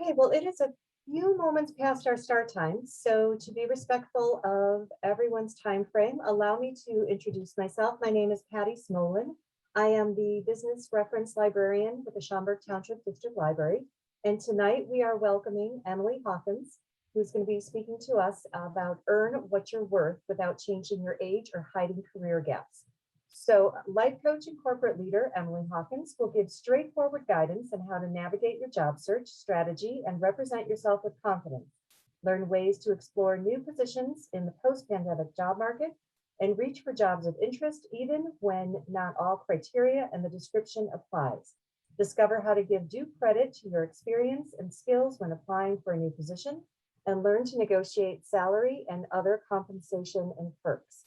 Okay, well, it is a few moments past our start time, so to be respectful of everyone's time frame, allow me to introduce myself. My name is Patty Smolin. I am the Business Reference Librarian with the Schaumburg Township District Library, and tonight we are welcoming Emily Hawkins, who's going to be speaking to us about Earn What You're Worth Without Changing Your Age or Hiding Career Gaps. So life coach and corporate leader Emily Hawkins will give straightforward guidance on how to navigate your job search strategy and represent yourself with confidence. Learn ways to explore new positions in the post-pandemic job market and reach for jobs of interest even when not all criteria and the description applies. Discover how to give due credit to your experience and skills when applying for a new position and learn to negotiate salary and other compensation and perks.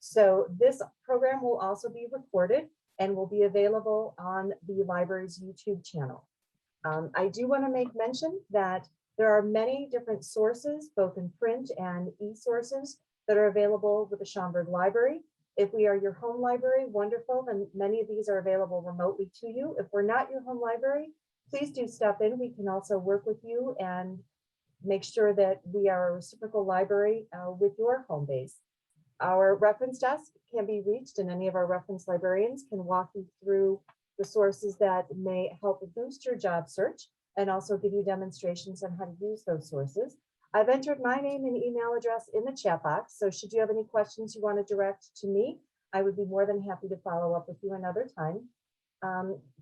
So this program will also be recorded and will be available on the library's YouTube channel. I do want to make mention that there are many different sources, both in print and e-sources, that are available with the Schaumburg Library. If we are your home library, wonderful, then many of these are available remotely to you. If we're not your home library, please do stop in. We can also work with you and make sure that we are a reciprocal library with your home base. Our reference desk can be reached, and any of our reference librarians can walk you through the sources that may help boost your job search and also give you demonstrations on how to use those sources. I've entered my name and email address in the chat box, so should you have any questions you want to direct to me, I would be more than happy to follow up with you another time.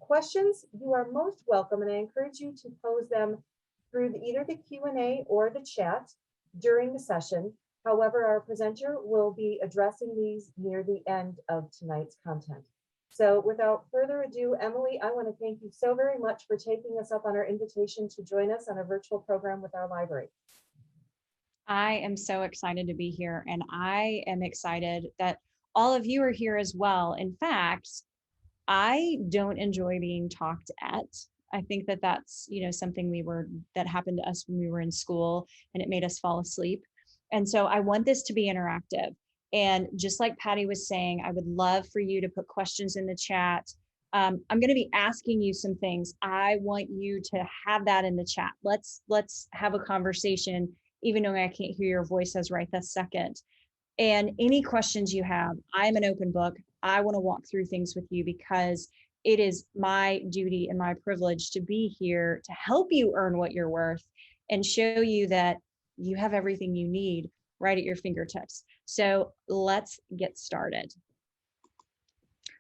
Questions, you are most welcome, and I encourage you to pose them through either the Q&A or the chat during the session. However, our presenter will be addressing these near the end of tonight's content. So without further ado, Emily, I want to thank you so very much for taking us up on our invitation to join us on a virtual program with our library. I am so excited to be here, and I am excited that all of you are here as well. In fact, I don't enjoy being talked at. I think that that's, something that happened to us when we were in school, and it made us fall asleep. And so I want this to be interactive. And just like Patty was saying, I would love for you to put questions in the chat. I'm going to be asking you some things. I want you to have that in the chat. Let's have a conversation, even though I can't hear your voice as right this second. And any questions you have, I'm an open book. I want to walk through things with you because it is my duty and my privilege to be here to help you earn what you're worth and show you that you have everything you need right at your fingertips. So let's get started.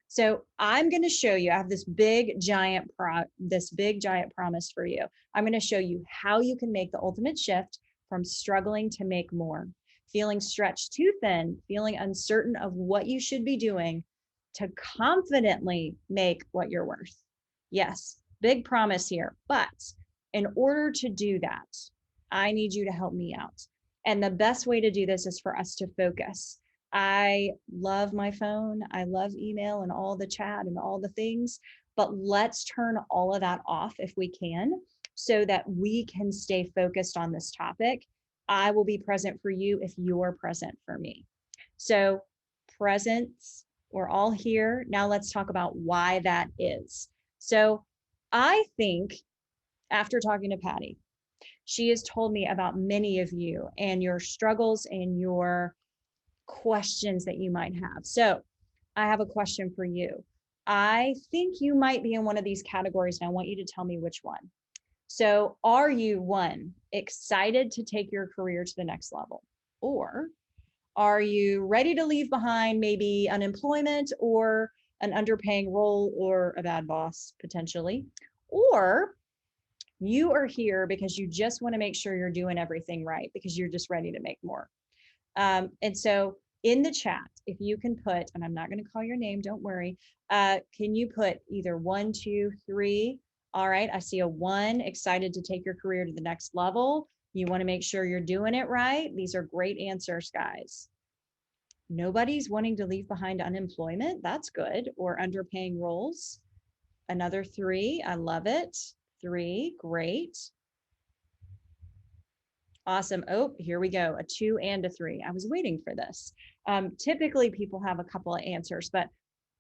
So I'm going to show you, I have this big giant promise for you. I'm going to show you how you can make the ultimate shift from struggling to make more, feeling stretched too thin, feeling uncertain of what you should be doing, to confidently make what you're worth. Yes, big promise here. But in order to do that, I need you to help me out. And the best way to do this is for us to focus. I love my phone. I love email and all the chat and all the things, but let's turn all of that off if we can, so that we can stay focused on this topic. I will be present for you if you're present for me. So presence, we're all here. Now let's talk about why that is. So I think after talking to Patty, she has told me about many of you and your struggles and your questions that you might have. So I have a question for you. I think you might be in one of these categories, and I want you to tell me which one. So are you, one, excited to take your career to the next level? Or are you ready to leave behind maybe unemployment or an underpaying role or a bad boss potentially? Or you are here because you just want to make sure you're doing everything right because you're just ready to make more. And so in the chat, if you can put, and I'm not going to call your name, don't worry. Can you put either 1, 2, 3? All right, I see a 1, excited to take your career to the next level. You want to make sure you're doing it right. These are great answers, guys. Nobody's wanting to leave behind unemployment. That's good. Or underpaying roles. Another 3, I love it. 3, great. Awesome. Oh, here we go. A 2 and a 3. I was waiting for this. Typically, people have a couple of answers, but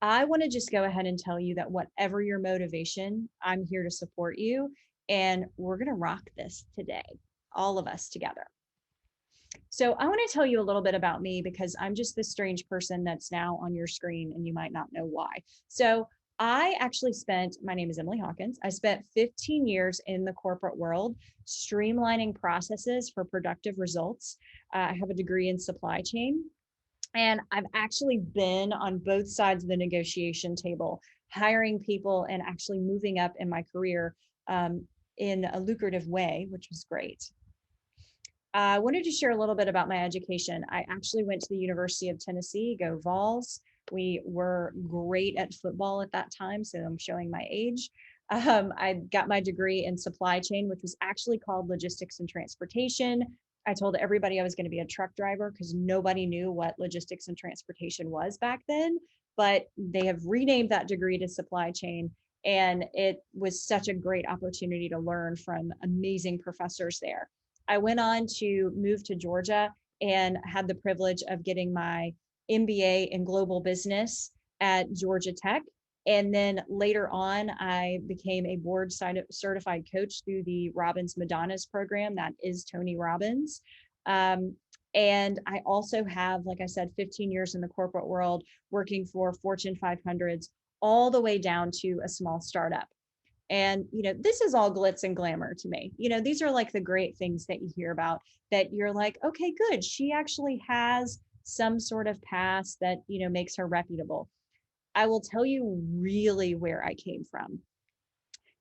I want to just go ahead and tell you that whatever your motivation, I'm here to support you. And we're going to rock this today, all of us together. So I want to tell you a little bit about me because I'm just this strange person that's now on your screen and you might not know why. So I actually spent, my name is Emily Hawkins. I spent 15 years in the corporate world, streamlining processes for productive results. I have a degree in supply chain, and I've actually been on both sides of the negotiation table, hiring people and actually moving up in my career in a lucrative way, which was great. I wanted to share a little bit about my education. I actually went to the University of Tennessee, go Vols. We were great at football at that time, so I'm showing my age. I got my degree in supply chain, which was actually called logistics and transportation. I told everybody I was going to be a truck driver because nobody knew what logistics and transportation was back then, but they have renamed that degree to supply chain. And it was such a great opportunity to learn from amazing professors there. I went on to move to Georgia and had the privilege of getting my MBA in global business at Georgia Tech. And then later on, I became a board certified coach through the Robbins Madonnas program. That is Tony Robbins. And I also have, like I said, 15 years in the corporate world, working for Fortune 500s, all the way down to a small startup. And, this is all glitz and glamour to me. These are like the great things that you hear about that you're like, okay, good. She actually has some sort of past that, makes her reputable. I will tell you really where I came from.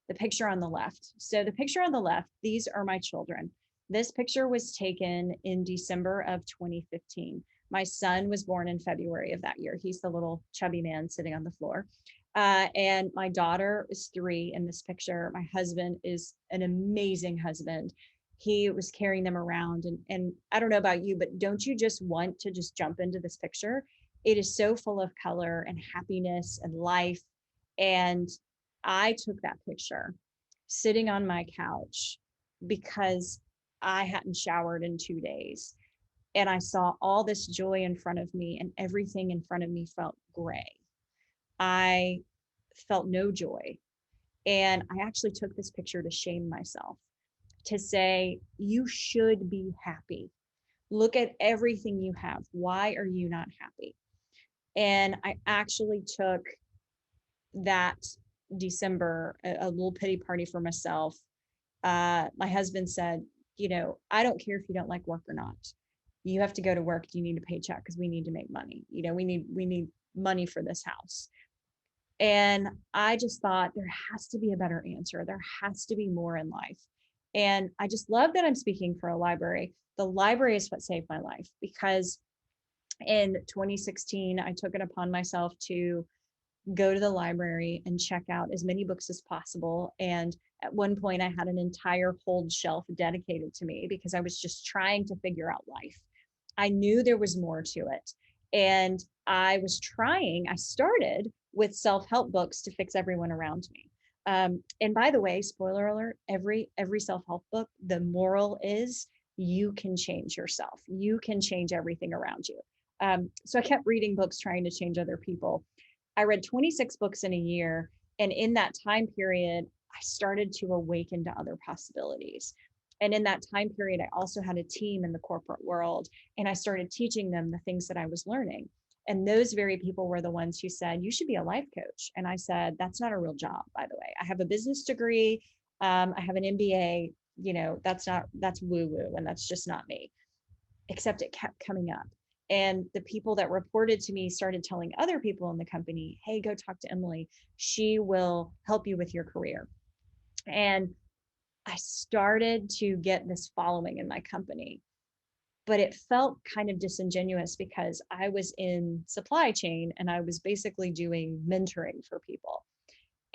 The picture on the left. So the picture on the left, these are my children. This picture was taken in December of 2015. My son was born in February of that year. He's the little chubby man sitting on the floor. And my daughter is 3 in this picture. My husband is an amazing husband. He was carrying them around. And I don't know about you, but don't you just want to just jump into this picture? It is so full of color and happiness and life. And I took that picture sitting on my couch because I hadn't showered in 2 days. And I saw all this joy in front of me, and everything in front of me felt gray. I felt no joy. And I actually took this picture to shame myself, to say, you should be happy. Look at everything you have. Why are you not happy? And I actually took that December a little pity party for myself. My husband said, I don't care if you don't like work or not. You have to go to work. You need a paycheck because we need to make money. We need money for this house. And I just thought there has to be a better answer. There has to be more in life. And I just love that I'm speaking for a library. The library is what saved my life, because in 2016, I took it upon myself to go to the library and check out as many books as possible. And at one point, I had an entire hold shelf dedicated to me because I was just trying to figure out life. I knew there was more to it. And I started with self-help books to fix everyone around me. And by the way, spoiler alert, every self-help book, the moral is you can change yourself. You can change everything around you. So I kept reading books trying to change other people. I read 26 books in a year. And in that time period, I started to awaken to other possibilities. And in that time period, I also had a team in the corporate world, and I started teaching them the things that I was learning. And those very people were the ones who said, you should be a life coach. And I said, that's not a real job, by the way. I have a business degree. I have an MBA. That's woo woo. And that's just not me. Except it kept coming up. And the people that reported to me started telling other people in the company, hey, go talk to Emily. She will help you with your career. And I started to get this following in my company, but it felt kind of disingenuous because I was in supply chain and I was basically doing mentoring for people.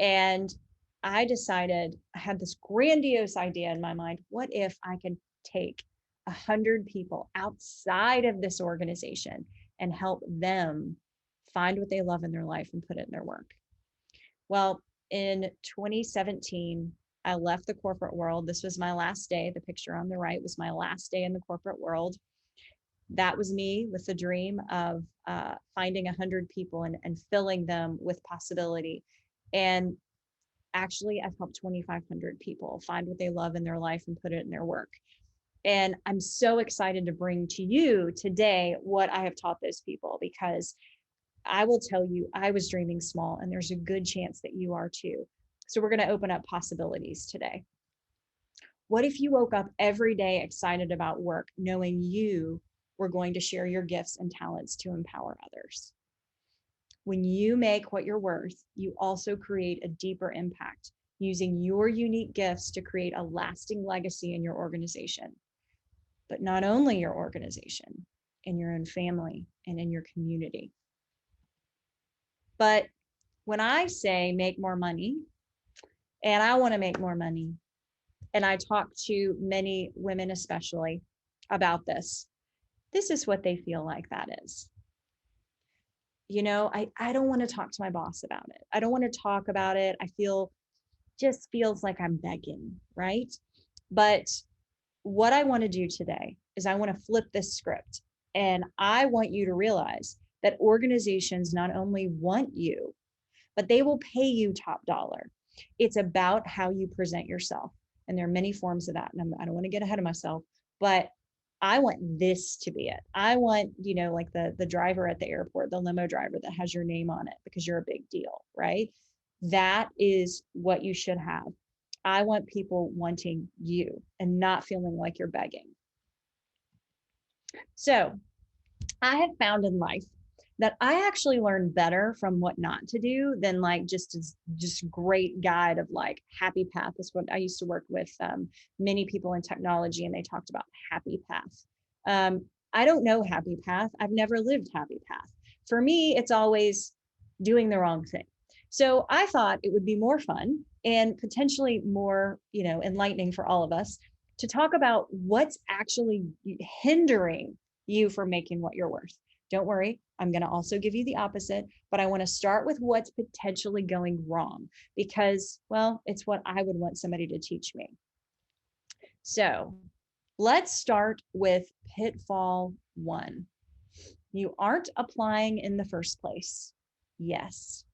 And I decided, I had this grandiose idea in my mind. What if I could take 100 people outside of this organization and help them find what they love in their life and put it in their work? Well, in 2017, I left the corporate world. This was my last day. The picture on the right was my last day in the corporate world. That was me with the dream of finding 100 people and filling them with possibility. And Actually, I've helped 2,500 people find what they love in their life and put it in their work. And I'm so excited to bring to you today what I have taught those people, because I will tell you, I was dreaming small, and there's a good chance that you are too. So we're going to open up possibilities today. What if you woke up every day excited about work, knowing you were going to share your gifts and talents to empower others? When you make what you're worth, you also create a deeper impact, using your unique gifts to create a lasting legacy in your organization. But not only your organization, in your own family and in your community. But when I say make more money, and I want to make more money, and I talk to many women especially about this is what they feel like that is. I don't want to talk to my boss about it. I don't want to talk about it. Just feels like I'm begging, right? But what I want to do today is I want to flip this script, and I want you to realize that organizations not only want you, but they will pay you top dollar. It's about how you present yourself. And there are many forms of that. And I don't want to get ahead of myself, but I want this to be it. I want, like the driver at the airport, the limo driver that has your name on it because you're a big deal, right? That is what you should have. I want people wanting you and not feeling like you're begging. So I have found in life that I actually learn better from what not to do than like just great guide of like happy path. Is what I used to work with many people in technology, and they talked about happy path. I don't know happy path. I've never lived happy path. For me, it's always doing the wrong thing. So I thought it would be more fun and potentially more, enlightening for all of us to talk about what's actually hindering you from making what you're worth. Don't worry, I'm going to also give you the opposite, but I want to start with what's potentially going wrong because, well, it's what I would want somebody to teach me. So let's start with pitfall 1. You aren't applying in the first place. Yes,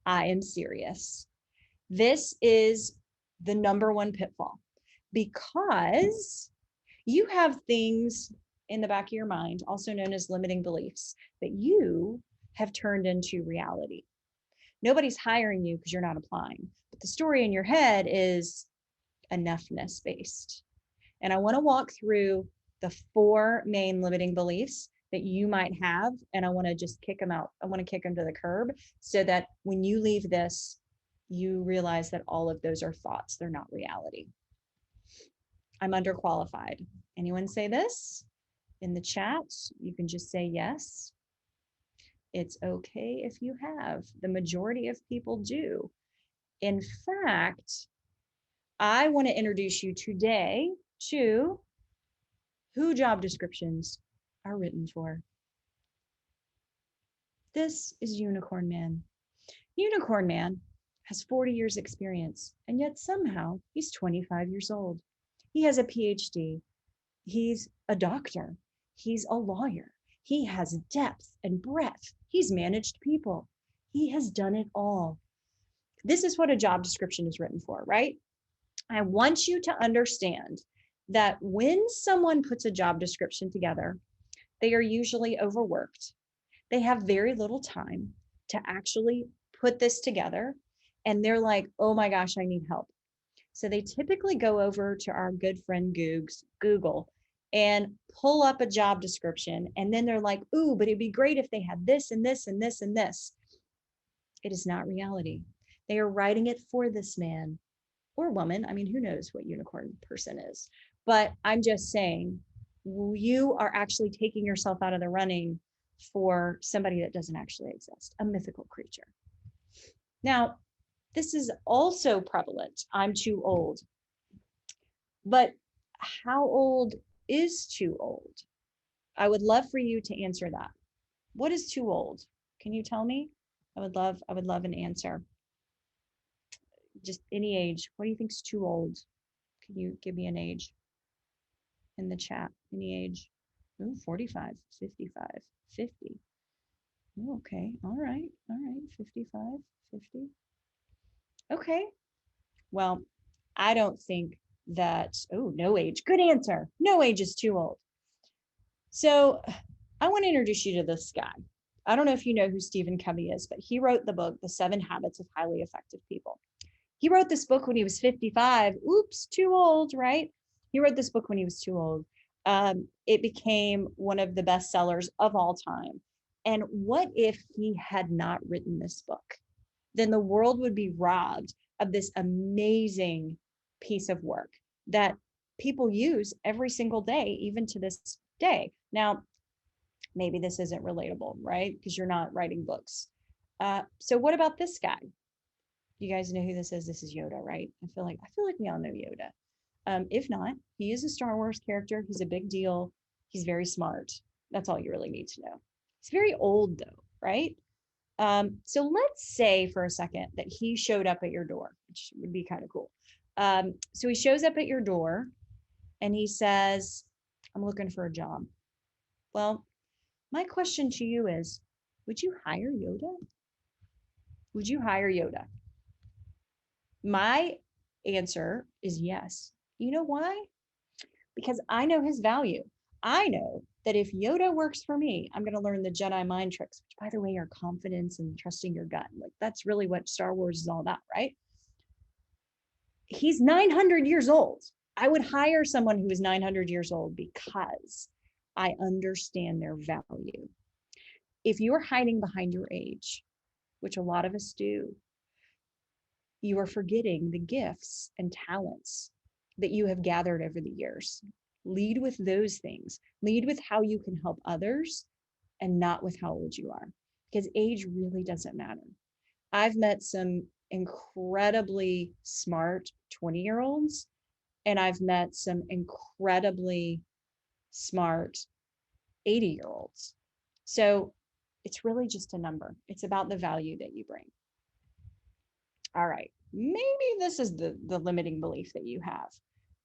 I am serious. This is the number one pitfall because you have things in the back of your mind, also known as limiting beliefs, that you have turned into reality. Nobody's hiring you because you're not applying. But the story in your head is enoughness based. And I want to walk through the 4 main limiting beliefs that you might have. And I want to just kick them out. I want to kick them to the curb so that when you leave this, you realize that all of those are thoughts. They're not reality. I'm underqualified. Anyone say this? In the chat, you can just say yes. It's okay if you have. The majority of people do. In fact, I want to introduce you today to who job descriptions are written for. This is Unicorn Man. Unicorn Man has 40 years experience, and yet somehow he's 25 years old. He has a PhD. He's a doctor. He's a lawyer. He has depth and breadth. He's managed people. He has done it all. This is what a job description is written for, right? I want you to understand that when someone puts a job description together, they are usually overworked. They have very little time to actually put this together. And they're like, oh my gosh, I need help. So they typically go over to our good friend Google, and pull up a job description. And then they're like, ooh, but it'd be great if they had this and this and this and this. It is not reality. They are writing it for this man or woman. I mean, who knows what unicorn person is? But I'm just saying, you are actually taking yourself out of the running for somebody that doesn't actually exist, a mythical creature. Now, this is also prevalent. I'm too old. But how old is too old? I would love for you to answer that. What is too old? Can you tell me? I would love an answer. Just any age. What do you think is too old? Can you give me an age in the chat? Any age? Ooh, 45, 55, 50. Ooh, okay. All right. 55, 50. Okay. Well, I don't think that, oh, no age. Good answer. No age is too old. So I want to introduce you to this guy. I don't know if you know who Stephen Covey is, but he wrote the book, The 7 Habits of Highly Effective People. He wrote this book when he was 55. Oops, too old, right? He wrote this book when he was too old. It became one of the best sellers of all time. And what if he had not written this book? Then the world would be robbed of this amazing piece of work that people use every single day, even to this day. Now, maybe this isn't relatable, right? Because you're not writing books. So what about this guy? You guys know who this is? This is Yoda, right? I feel like we all know Yoda. If not, he is a Star Wars character. He's a big deal. He's very smart. That's all you really need to know. He's very old though, right? So let's say for a second that he showed up at your door, which would be kind of cool. So he shows up at your door and he says, I'm looking for a job. Well, my question to you is, would you hire Yoda? Would you hire Yoda? My answer is yes. You know why? Because I know his value. I know that if Yoda works for me, I'm going to learn the Jedi mind tricks, which, by the way, are confidence and trusting your gut. Like, that's really what Star Wars is all about, right? He's 900 years old. I would hire someone who is 900 years old because I understand their value. If you're hiding behind your age, which a lot of us do, you are forgetting the gifts and talents that you have gathered over the years. Lead with those things. Lead with how you can help others and not with how old you are, because age really doesn't matter. I've met some incredibly smart 20-year-olds, and I've met some incredibly smart 80-year-olds. So it's really just a number. It's about the value that you bring. All right, maybe this is the limiting belief that you have.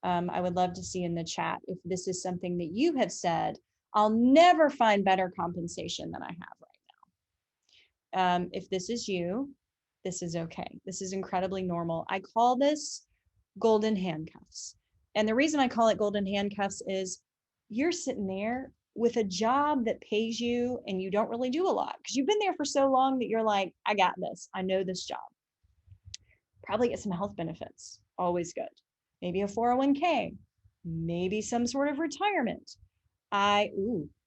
I would love to see in the chat if this is something that you have said, I'll never find better compensation than I have right now. If this is you, this is okay. This is incredibly normal. I call this golden handcuffs. And the reason I call it golden handcuffs is you're sitting there with a job that pays you and you don't really do a lot because you've been there for so long that you're like, I got this. I know this job. Probably get some health benefits, always good. Maybe a 401k, maybe some sort of retirement.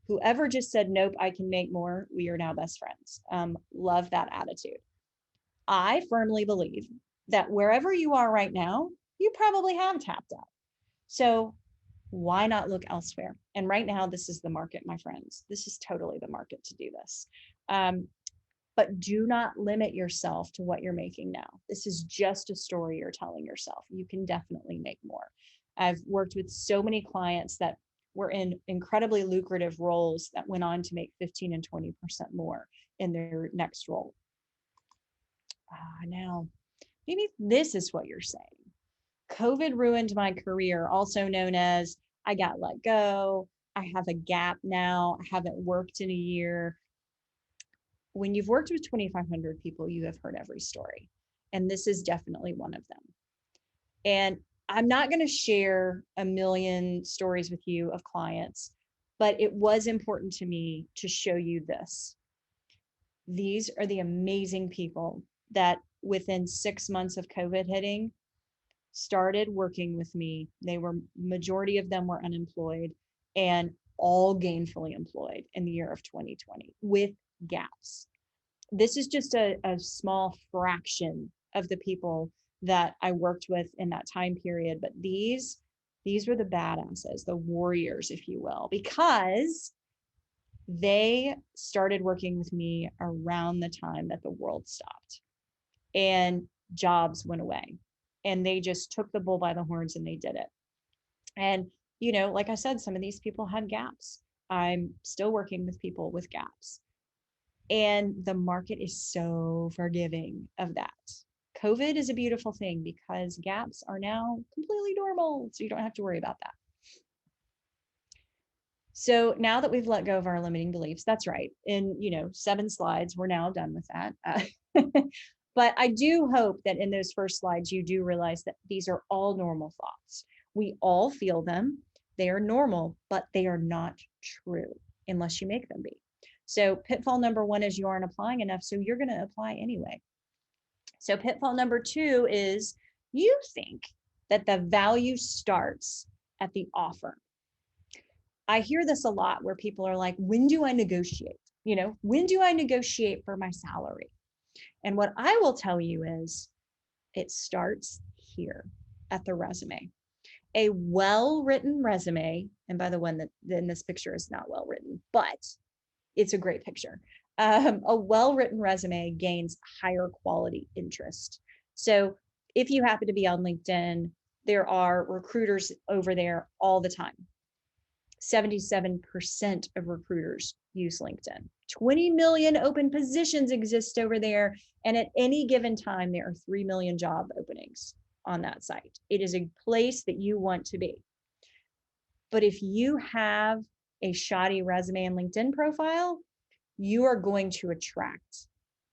Whoever just said, nope, I can make more, we are now best friends. Love that attitude. I firmly believe that wherever you are right now, you probably have tapped out. So why not look elsewhere? And right now, this is the market, my friends. This is totally the market to do this. But do not limit yourself to what you're making now. This is just a story you're telling yourself. You can definitely make more. I've worked with so many clients that were in incredibly lucrative roles that went on to make 15 and 20% more in their next role. Now, maybe this is what you're saying. COVID ruined my career, also known as I got let go. I have a gap now. I haven't worked in a year. When you've worked with 2,500 people, you have heard every story. And this is definitely one of them. And I'm not going to share a million stories with you of clients, but it was important to me to show you this. These are the amazing people that within 6 months of COVID hitting started working with me. Majority of them were unemployed and all gainfully employed in the year of 2020 with gaps. This is just a small fraction of the people that I worked with in that time period. But these were the badasses, the warriors, if you will, because they started working with me around the time that the world stopped and jobs went away. And they just took the bull by the horns and they did it. And, like I said, some of these people had gaps. I'm still working with people with gaps. And the market is so forgiving of that. COVID is a beautiful thing because gaps are now completely normal. So you don't have to worry about that. So now that we've let go of our limiting beliefs, that's right. In 7 slides, we're now done with that. But I do hope that in those first slides, you do realize that these are all normal thoughts. We all feel them. They are normal, but they are not true unless you make them be. So pitfall number one is you aren't applying enough, so you're going to apply anyway. So pitfall number two is you think that the value starts at the offer. I hear this a lot where people are like, when do I negotiate? When do I negotiate for my salary? And what I will tell you is it starts here at the resume. A well-written resume, and by the way, then this picture is not well written, but it's a great picture. A well-written resume gains higher quality interest. So if you happen to be on LinkedIn, there are recruiters over there all the time. 77% of recruiters use LinkedIn. 20 million open positions exist over there. And at any given time, there are 3 million job openings on that site. It is a place that you want to be. But if you have a shoddy resume and LinkedIn profile, you are going to attract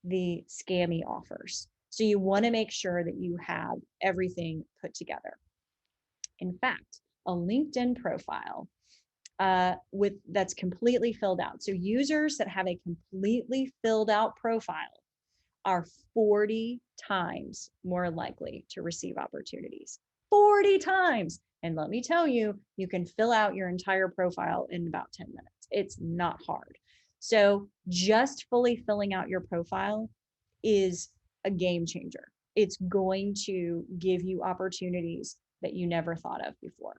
the scammy offers. So you want to make sure that you have everything put together. In fact, a LinkedIn profile that's completely filled out. So users that have a completely filled out profile are 40 times more likely to receive opportunities. 40 times. And let me tell you, you can fill out your entire profile in about 10 minutes. It's not hard. So just fully filling out your profile is a game changer. It's going to give you opportunities that you never thought of before.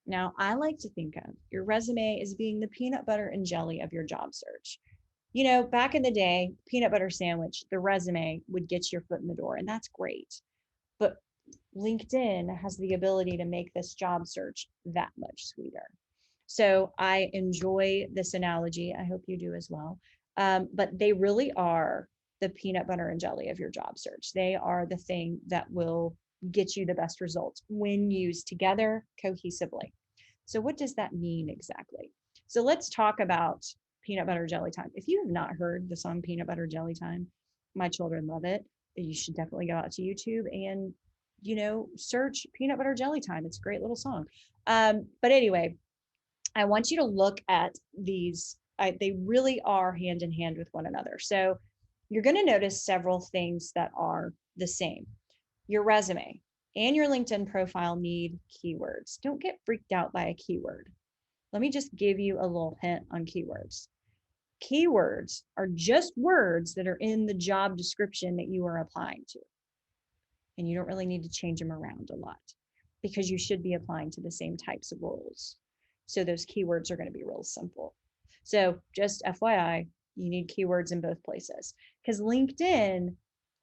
Now, I like to think of your resume as being the peanut butter and jelly of your job search. Back in the day, peanut butter sandwich, the resume would get your foot in the door, and that's great. But LinkedIn has the ability to make this job search that much sweeter. So I enjoy this analogy. I hope you do as well. But they really are the peanut butter and jelly of your job search. They are the thing that will get you the best results when used together cohesively. So what does that mean exactly? So let's talk about peanut butter jelly time. If you have not heard the song Peanut Butter Jelly Time, my children love it. You should definitely go out to YouTube and, search Peanut Butter Jelly Time. It's a great little song. But anyway, I want you to look at these. They really are hand in hand with one another. So you're going to notice several things that are the same. Your resume and your LinkedIn profile need keywords. Don't get freaked out by a keyword. Let me just give you a little hint on keywords. Keywords are just words that are in the job description that you are applying to. And you don't really need to change them around a lot because you should be applying to the same types of roles. So those keywords are going to be real simple. So just FYI, you need keywords in both places because LinkedIn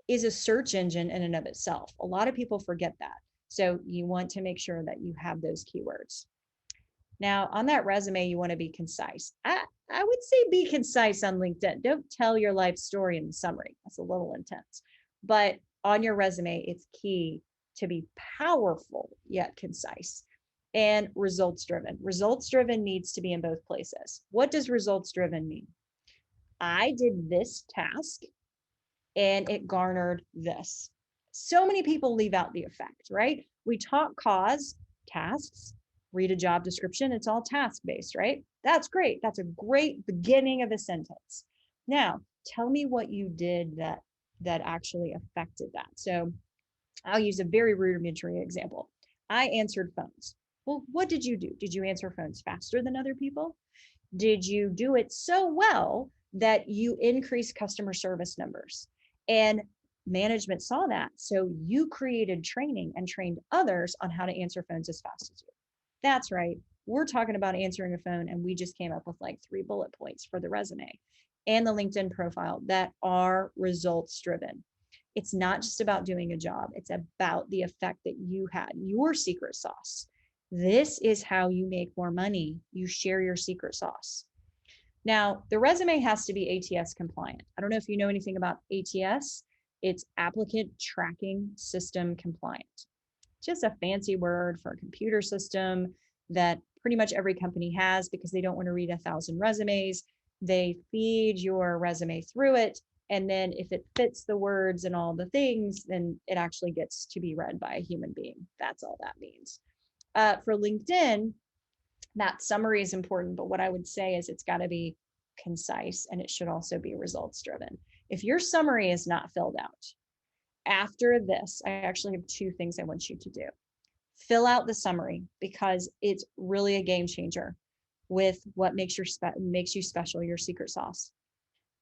is a search engine in and of itself. A lot of people forget that. So you want to make sure that you have those keywords. Now, on that resume, you want to be concise. I would say be concise on LinkedIn. Don't tell your life story in the summary. That's a little intense. But on your resume, it's key to be powerful yet concise and results driven. Results driven needs to be in both places. What does results driven mean? I did this task and it garnered this. So many people leave out the effect, right? We talk cause, tasks, read a job description. It's all task-based, right? That's great. That's a great beginning of a sentence. Now, tell me what you did that actually affected that. So I'll use a very rudimentary example. I answered phones. Well, what did you do? Did you answer phones faster than other people? Did you do it so well that you increased customer service numbers? And management saw that. So you created training and trained others on how to answer phones as fast as you. That's right. We're talking about answering a phone, and we just came up with like 3 bullet points for the resume and the LinkedIn profile that are results driven. It's not just about doing a job. It's about the effect that you had, your secret sauce. This is how you make more money. You share your secret sauce. Now, the resume has to be ATS compliant. I don't know if you know anything about ATS. It's applicant tracking system compliant. Just a fancy word for a computer system that pretty much every company has because they don't want to read 1,000 resumes. They feed your resume through it And then if it fits the words and all the things, then it actually gets to be read by a human being. That's all that means. For LinkedIn, that summary is important, but what I would say is it's got to be concise and it should also be results driven. If your summary is not filled out, after this, I actually have two things I want you to do. Fill out the summary because it's really a game changer with what makes you special, your secret sauce.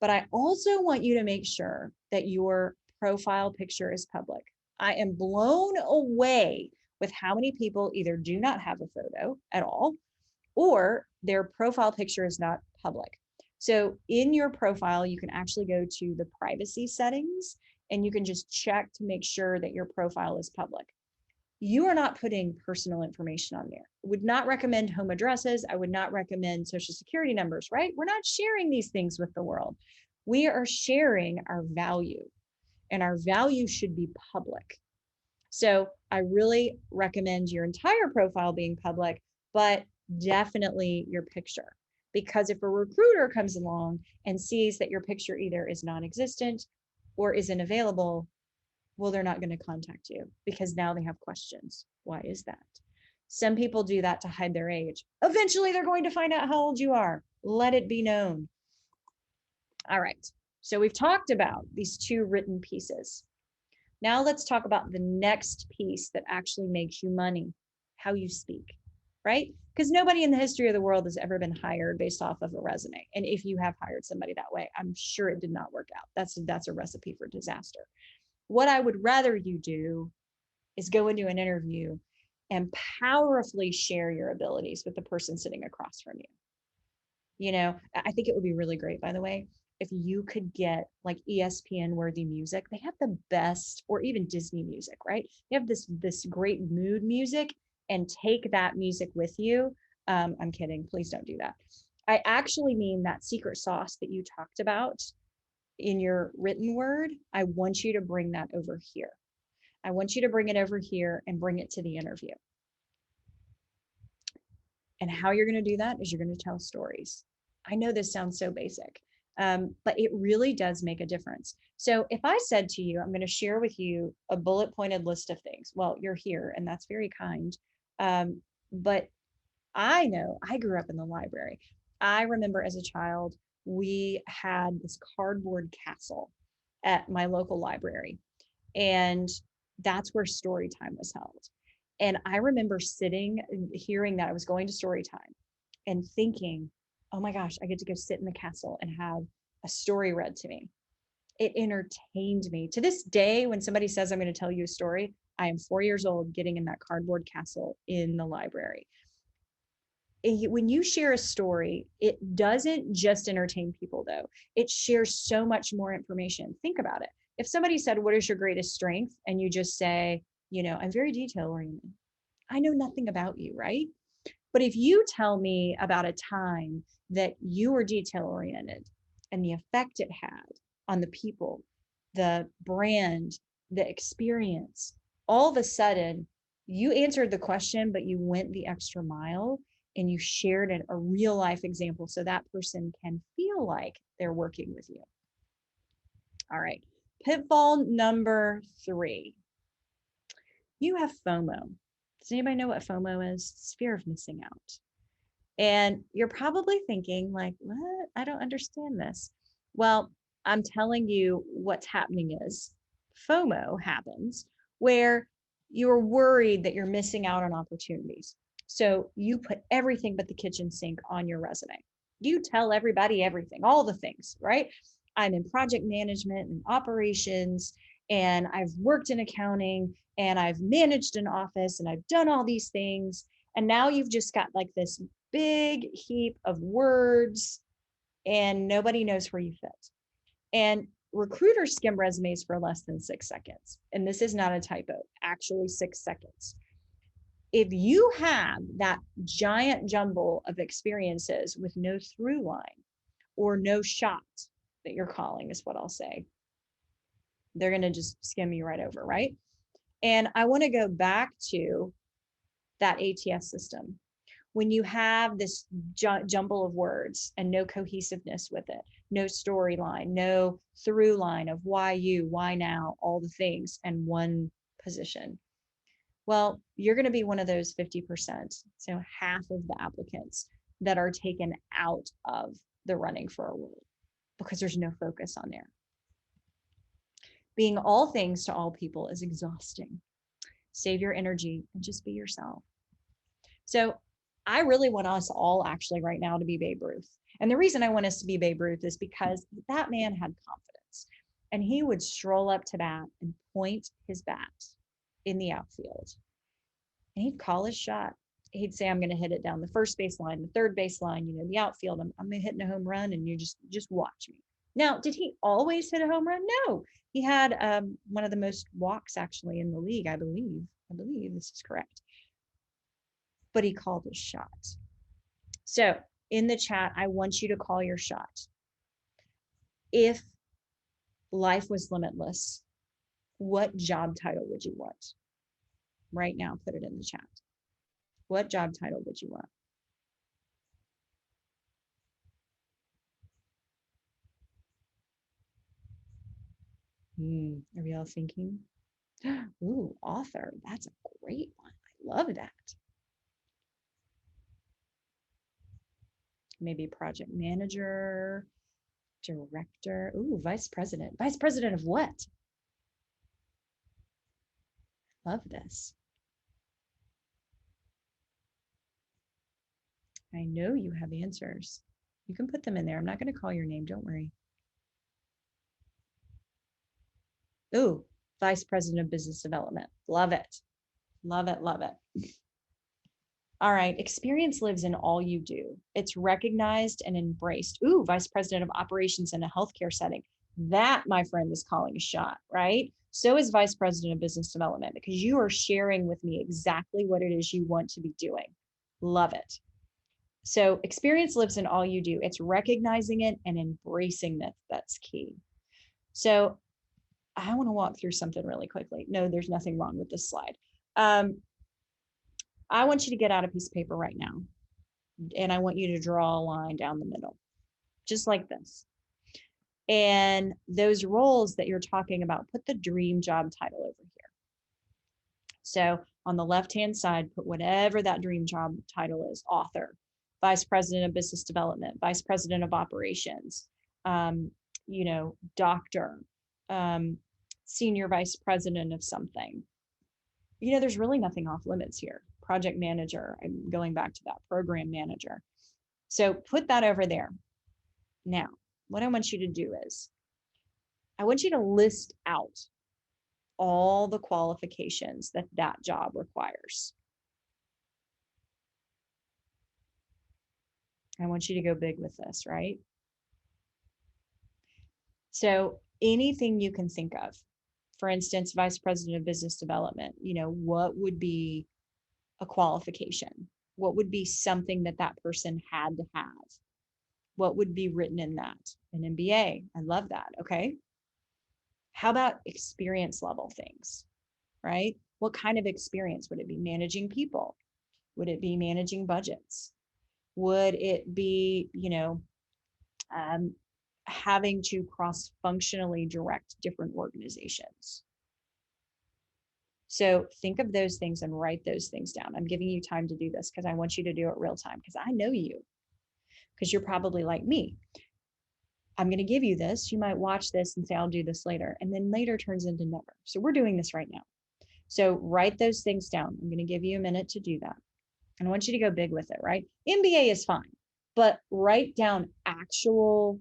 But I also want you to make sure that your profile picture is public. I am blown away with how many people either do not have a photo at all or their profile picture is not public. So in your profile, you can actually go to the privacy settings and you can just check to make sure that your profile is public. You are not putting personal information on there. I would not recommend home addresses. I would not recommend social security numbers, right? We're not sharing these things with the world. We are sharing our value, and our value should be public. So I really recommend your entire profile being public, but definitely your picture. Because if a recruiter comes along and sees that your picture either is non-existent or isn't available, well, they're not going to contact you because now they have questions. Why is that? Some people do that to hide their age. Eventually, they're going to find out how old you are. Let it be known. All right. So we've talked about these two written pieces. Now let's talk about the next piece that actually makes you money, how you speak, right? Because nobody in the history of the world has ever been hired based off of a resume. And if you have hired somebody that way, I'm sure it did not work out. That's a recipe for disaster. What I would rather you do is go into an interview and powerfully share your abilities with the person sitting across from you. I think it would be really great, by the way, if you could get like ESPN worthy music. They have the best, or even Disney music, right? They have this great mood music, and take that music with you. I'm kidding. Please don't do that. I actually mean that secret sauce that you talked about in your written word. I want you to bring that over here. I want you to bring it over here and bring it to the interview. And how you're going to do that is you're going to tell stories. I know this sounds so basic, but it really does make a difference. So if I said to you, I'm going to share with you a bullet pointed list of things. Well, you're here and that's very kind. But I know I grew up in the library. I remember as a child, we had this cardboard castle at my local library. And that's where story time was held. And I remember sitting, hearing that I was going to story time and thinking, oh my gosh, I get to go sit in the castle and have a story read to me. It entertained me. To this day, when somebody says, I'm going to tell you a story, I am 4 years old getting in that cardboard castle in the library. When you share a story, it doesn't just entertain people, though. It shares so much more information. Think about it. If somebody said, what is your greatest strength? And you just say, I'm very detail oriented. I know nothing about you, right? But if you tell me about a time that you were detail oriented and the effect it had on the people, the brand, the experience, all of a sudden you answered the question, but you went the extra mile and you shared a real life example so that person can feel like they're working with you. All right. Pitfall number 3. You have FOMO. Does anybody know what FOMO is? It's fear of missing out. And you're probably thinking like, what? I don't understand this. Well, I'm telling you what's happening is FOMO happens where you're worried that you're missing out on opportunities. So you put everything but the kitchen sink on your resume. You tell everybody everything, all the things, right? I'm in project management and operations, and I've worked in accounting, and I've managed an office, and I've done all these things. And now you've just got like this big heap of words, and nobody knows where you fit. And recruiters skim resumes for less than 6 seconds. And this is not a typo, actually 6 seconds. If you have that giant jumble of experiences with no through line or no shot that you're calling, is what I'll say, they're going to just skim you right over, right? And I want to go back to that ATS system. When you have this jumble of words and no cohesiveness with it, no storyline, no through line of why you, why now, all the things, and one position. Well, you're going to be one of those 50%. So half of the applicants that are taken out of the running for a role because there's no focus on there. Being all things to all people is exhausting. Save your energy and just be yourself. So I really want us all actually right now to be Babe Ruth. And the reason I want us to be Babe Ruth is because that man had confidence and he would stroll up to bat and point his bat in the outfield. And he'd call his shot. He'd say, I'm going to hit it down the first base line, the third base line, the outfield. I'm hitting a home run and you just watch me. Now, did he always hit a home run? No. He had one of the most walks actually in the league, I believe. I believe this is correct. But he called his shot. So in the chat, I want you to call your shot. If life was limitless, what job title would you want? Right now, put it in the chat. What job title would you want? Are we all thinking? Ooh, author. That's a great one. I love that. Maybe project manager, director. Ooh, vice president. Vice president of what? Love this. I know you have answers. You can put them in there. I'm not going to call your name. Don't worry. Ooh, vice president of business development. Love it. Love it. Love it. All right. Experience lives in all you do. It's recognized and embraced. Ooh, vice president of operations in a healthcare setting. That, my friend, is calling a shot, right? So is vice president of business development because you are sharing with me exactly what it is you want to be doing. Love it. So experience lives in all you do. It's recognizing it and embracing it. That's key. So I want to walk through something really quickly. No, there's nothing wrong with this slide. I want you to get out a piece of paper right now. And I want you to draw a line down the middle, just like this. And those roles that you're talking about, put the dream job title over here. So on the left-hand side, put whatever that dream job title is: author, vice president of business development, vice president of operations, doctor, senior vice president of something. There's really nothing off limits here. Project manager, I'm going back to that, program manager. So put that over there. Now, what I want you to do is, I want you to list out all the qualifications that that job requires. I want you to go big with this, right? So anything you can think of, for instance, vice president of business development, what would be a qualification? What would be something that that person had to have? What would be written in that? An MBA. I love that. Okay. How about experience level things, right? What kind of experience would it be? Managing people? Would it be managing budgets? Would it be, having to cross-functionally direct different organizations? So think of those things and write those things down. I'm giving you time to do this because I want you to do it real time because I know you, because you're probably like me. I'm going to give you this. You might watch this and say, I'll do this later. And then later turns into never. So we're doing this right now. So write those things down. I'm going to give you a minute to do that. And I want you to go big with it, right? MBA is fine, but write down actual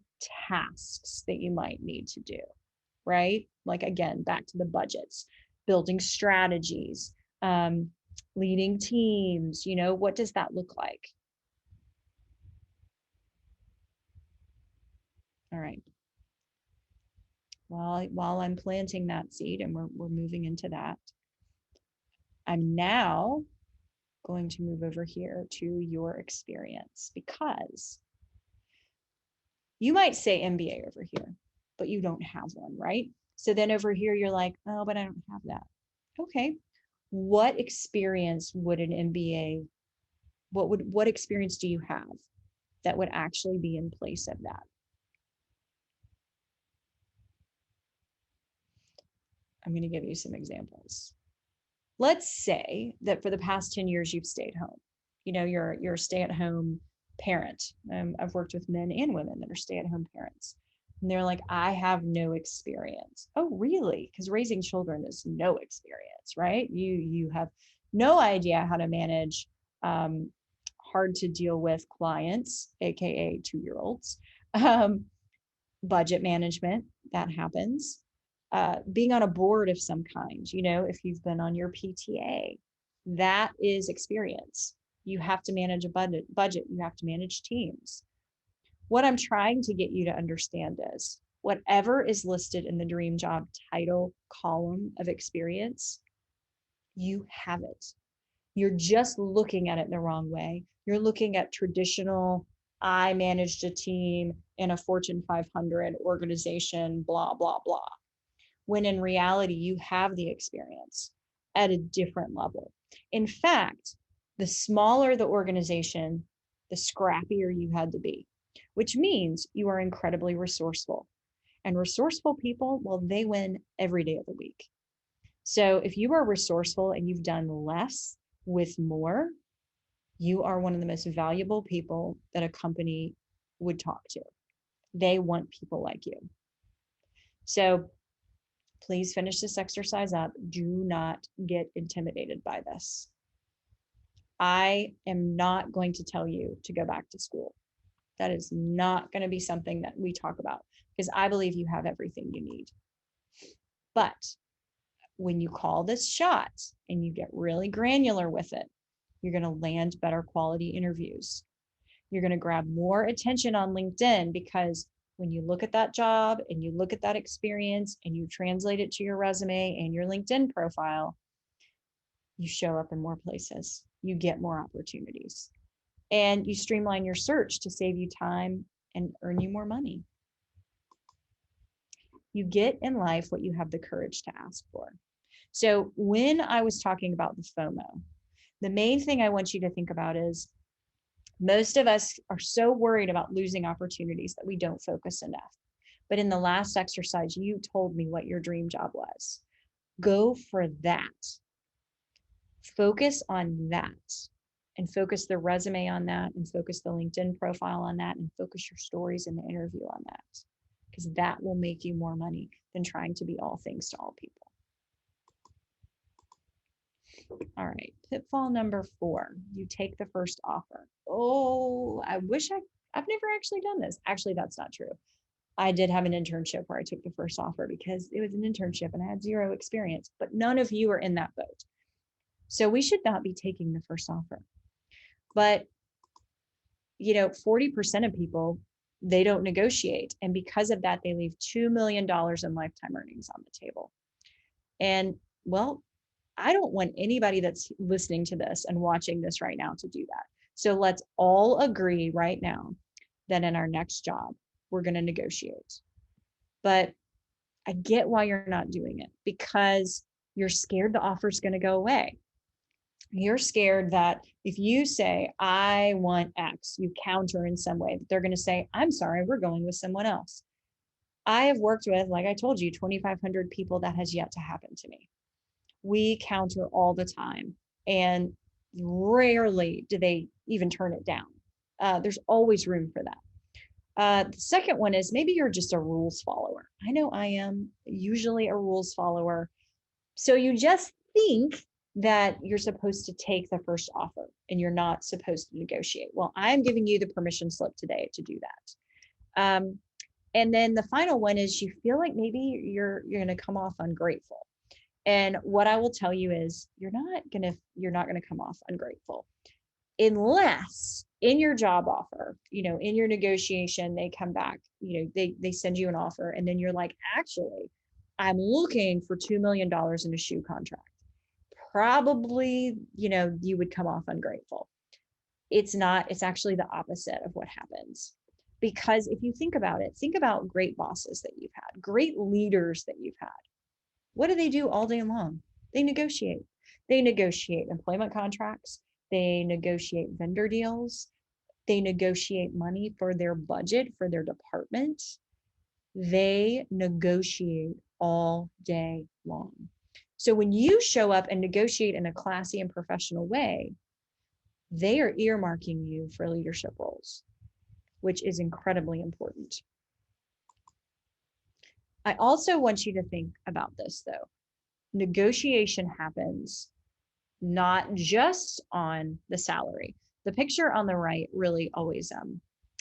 tasks that you might need to do, right? Like, again, back to the budgets, building strategies, leading teams, what does that look like? All right. While I'm planting that seed and we're moving into that, I'm now going to move over here to your experience, because you might say MBA over here, but you don't have one, right? So then over here, you're like, oh, but I don't have that. Okay. What experience would an MBA, what experience do you have that would actually be in place of that? I'm going to give you some examples. Let's say that for the past 10 years, you've stayed home. You're a stay-at-home parent. I've worked with men and women that are stay-at-home parents. And they're like, I have no experience. Oh, really? Because raising children is no experience, right? You have no idea how to manage hard to deal with clients, AKA 2-year-olds. Budget management, that happens. Being on a board of some kind, if you've been on your PTA, that is experience. You have to manage a budget, you have to manage teams. What I'm trying to get you to understand is whatever is listed in the dream job title column of experience, you have it. You're just looking at it the wrong way. You're looking at traditional, I managed a team in a Fortune 500 organization, blah, blah, blah. When in reality, you have the experience at a different level. In fact, the smaller the organization, the scrappier you had to be, which means you are incredibly resourceful. And resourceful people, well, they win every day of the week. So if you are resourceful and you've done less with more, you are one of the most valuable people that a company would talk to. They want people like you. So please finish this exercise up. Do not get intimidated by this. I am not going to tell you to go back to school. That is not going to be something that we talk about because I believe you have everything you need. But when you call this shot and you get really granular with it, you're going to land better quality interviews. You're going to grab more attention on LinkedIn because when you look at that job and you look at that experience and you translate it to your resume and your LinkedIn profile, you show up in more places. You get more opportunities. And you streamline your search to save you time and earn you more money. You get in life what you have the courage to ask for. So when I was talking about the FOMO, the main thing I want you to think about is most of us are so worried about losing opportunities that we don't focus enough. But in the last exercise, you told me what your dream job was. Go for that. Focus on that and focus the resume on that and focus the LinkedIn profile on that and focus your stories in the interview on that because that will make you more money than trying to be all things to all people. All right, pitfall number 4, you take the first offer. Oh, I've never actually done this. Actually, that's not true. I did have an internship where I took the first offer because it was an internship and I had 0 experience, but none of you are in that boat. So we should not be taking the first offer. But, 40% of people, they don't negotiate. And because of that, they leave $2 million in lifetime earnings on the table. And well, I don't want anybody that's listening to this and watching this right now to do that. So let's all agree right now that in our next job, we're going to negotiate. But I get why you're not doing it because you're scared the offer is going to go away. You're scared that if you say, I want X, you counter in some way, that they're going to say, I'm sorry, we're going with someone else. I have worked with, like I told you, 2,500 people. That has yet to happen to me. We counter all the time and rarely do they even turn it down. There's always room for that. The second one is maybe you're just a rules follower. I know I am usually a rules follower. So you just think that you're supposed to take the first offer and you're not supposed to negotiate. Well, I'm giving you the permission slip today to do that. And then the final one is you feel like maybe you're going to come off ungrateful. And what I will tell you is you're not going to come off ungrateful unless in your job offer, in your negotiation, they come back, they send you an offer and then you're like, actually, I'm looking for $2 million in a shoe contract. Probably, you would come off ungrateful. It's not, it's actually the opposite of what happens. Because if you think about it, think about great bosses that you've had, great leaders that you've had. What do they do all day long? They negotiate. They negotiate employment contracts. They negotiate vendor deals. They negotiate money for their budget, for their department. They negotiate all day long. So when you show up and negotiate in a classy and professional way, they are earmarking you for leadership roles, which is incredibly important. I also want you to think about this though. Negotiation happens not just on the salary. The picture on the right really always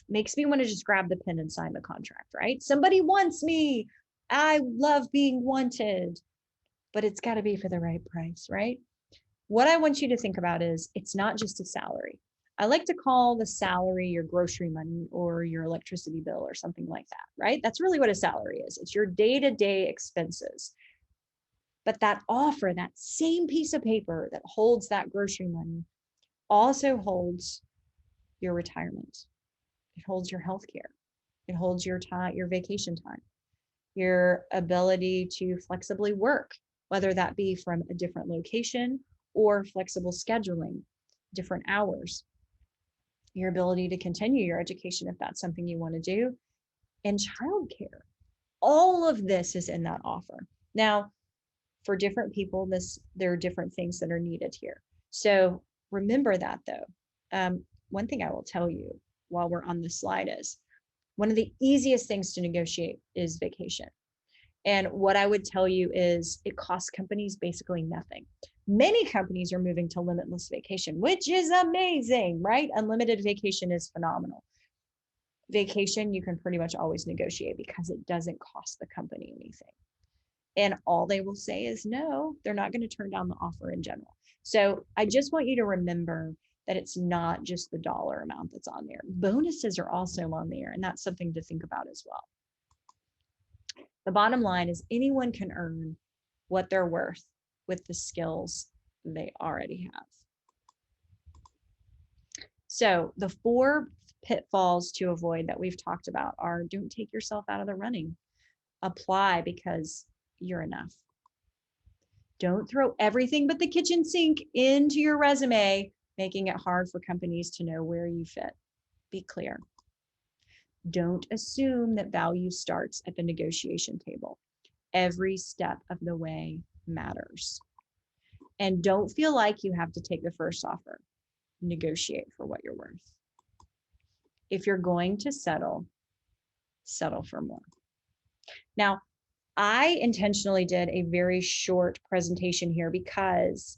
makes me want to just grab the pen and sign the contract, right? Somebody wants me. I love being wanted, but it's got to be for the right price, right? What I want you to think about is it's not just a salary. I like to call the salary your grocery money or your electricity bill or something like that, right? That's really what a salary is. It's your day-to-day expenses. But that offer, that same piece of paper that holds that grocery money, also holds your retirement. It holds your health care. It holds your time, your vacation time, your ability to flexibly work, whether that be from a different location or flexible scheduling, different hours, your ability to continue your education if that's something you want to do, and childcare. All of this is in that offer. Now, for different people, there are different things that are needed here. So remember that though. One thing I will tell you while we're on this slide is one of the easiest things to negotiate is vacation. And what I would tell you is it costs companies basically nothing. Many companies are moving to limitless vacation, which is amazing, right? Unlimited vacation is phenomenal. Vacation, you can pretty much always negotiate because it doesn't cost the company anything. And all they will say is no, they're not going to turn down the offer in general. So I just want you to remember that it's not just the dollar amount that's on there. Bonuses are also on there, and that's something to think about as well. The bottom line is anyone can earn what they're worth with the skills they already have. So the 4 pitfalls to avoid that we've talked about are: don't take yourself out of the running. Apply because you're enough. Don't throw everything but the kitchen sink into your resume, making it hard for companies to know where you fit. Be clear. Don't assume that value starts at the negotiation table. Every step of the way matters. And don't feel like you have to take the first offer. Negotiate for what you're worth. If you're going to settle, settle for more. Now, I intentionally did a very short presentation here because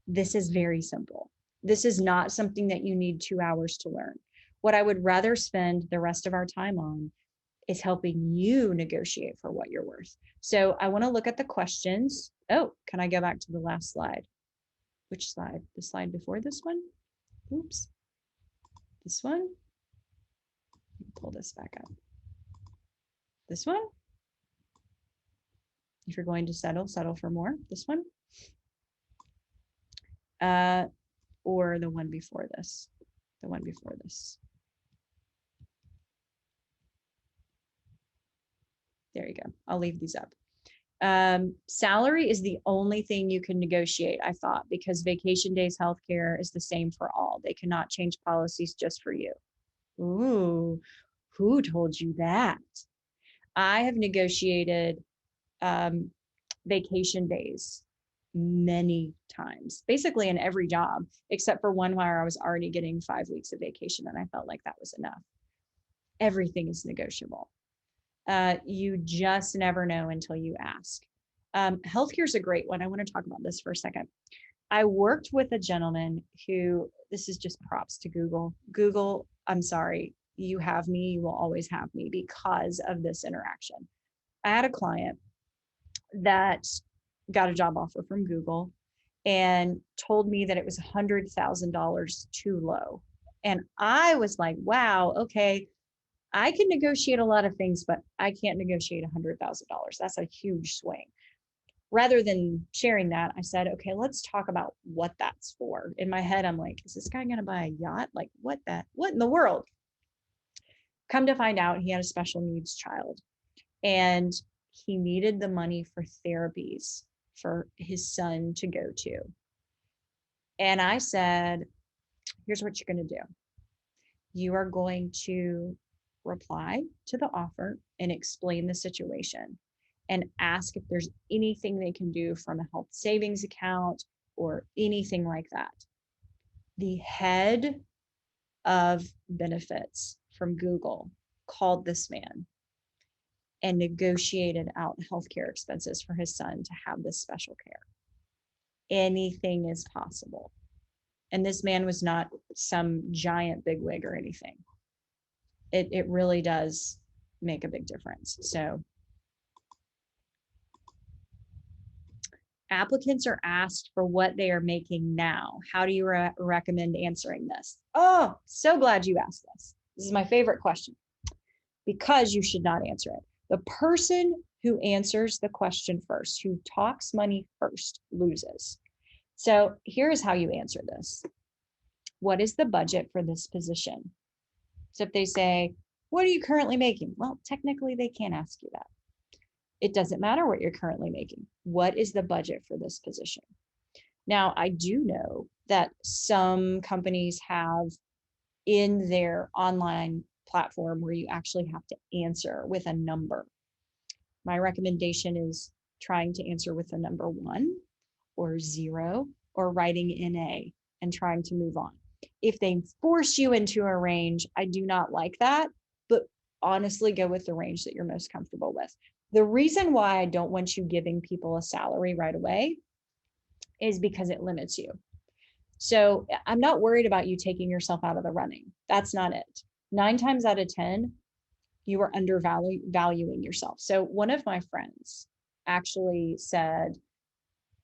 this is very simple. This is not something that you need 2 hours to learn. What I would rather spend the rest of our time on is helping you negotiate for what you're worth. So I want to look at the questions. Oh, can I go back to the last slide? Which slide? The slide before this one? Oops. This one? Let me pull this back up. This one? If you're going to settle, settle for more. This one? Or the one before this. The one before this. There you go. I'll leave these up. Salary is the only thing you can negotiate, I thought, because vacation days, healthcare is the same for all. They cannot change policies just for you. Ooh, who told you that? I have negotiated vacation days many times, basically in every job, except for one where I was already getting 5 weeks of vacation and I felt like that was enough. Everything is negotiable. You just never know until you ask. Healthcare is a great one. I want to talk about this for a second. I worked with a gentleman who, this is just props to Google. Google, I'm sorry, you have me, you will always have me because of this interaction. I had a client that got a job offer from Google and told me that it was $100,000 too low. And I was like, wow, okay, I can negotiate a lot of things, but I can't negotiate $100,000. That's a huge swing. Rather than sharing that, I said, okay, let's talk about what that's for. In my head, I'm like, is this guy going to buy a yacht? Like what in the world? Come to find out, he had a special needs child and he needed the money for therapies for his son to go to. And I said, here's what you're going to do. You are going to reply to the offer and explain the situation. and ask if there's anything they can do from a health savings account or anything like that. The head of benefits from Google called this man and negotiated out healthcare expenses for his son to have this special care. Anything is possible. And this man was not some giant bigwig or anything. It really does make a big difference. So applicants are asked for what they are making now. How do you recommend answering this? Oh, so glad you asked this. This is my favorite question because you should not answer it. The person who answers the question first, who talks money first, loses. So here's how you answer this. What is the budget for this position? So if they say, what are you currently making? Well, technically they can't ask you that. It doesn't matter what you're currently making. What is the budget for this position? Now, I do know that some companies have in their online platform where you actually have to answer with a number. My recommendation is trying to answer with a number 1 or 0 or writing NA and trying to move on. If they force you into a range, I do not like that, but honestly go with the range that you're most comfortable with. The reason why I don't want you giving people a salary right away is because it limits you. So I'm not worried about you taking yourself out of the running. That's not it. 9 times out of 10, you are undervaluing yourself. So one of my friends actually said,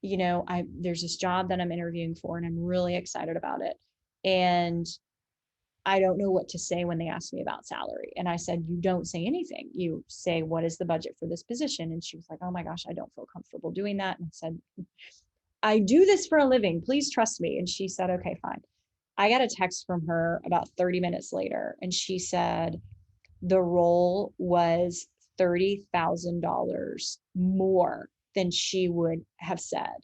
there's this job that I'm interviewing for and I'm really excited about it. And I don't know what to say when they ask me about salary. And I said, you don't say anything. You say, what is the budget for this position? And she was like, oh my gosh, I don't feel comfortable doing that. And I said, I do this for a living. Please trust me. And she said, okay, fine. I got a text from her about 30 minutes later. And she said the role was $30,000 more than she would have said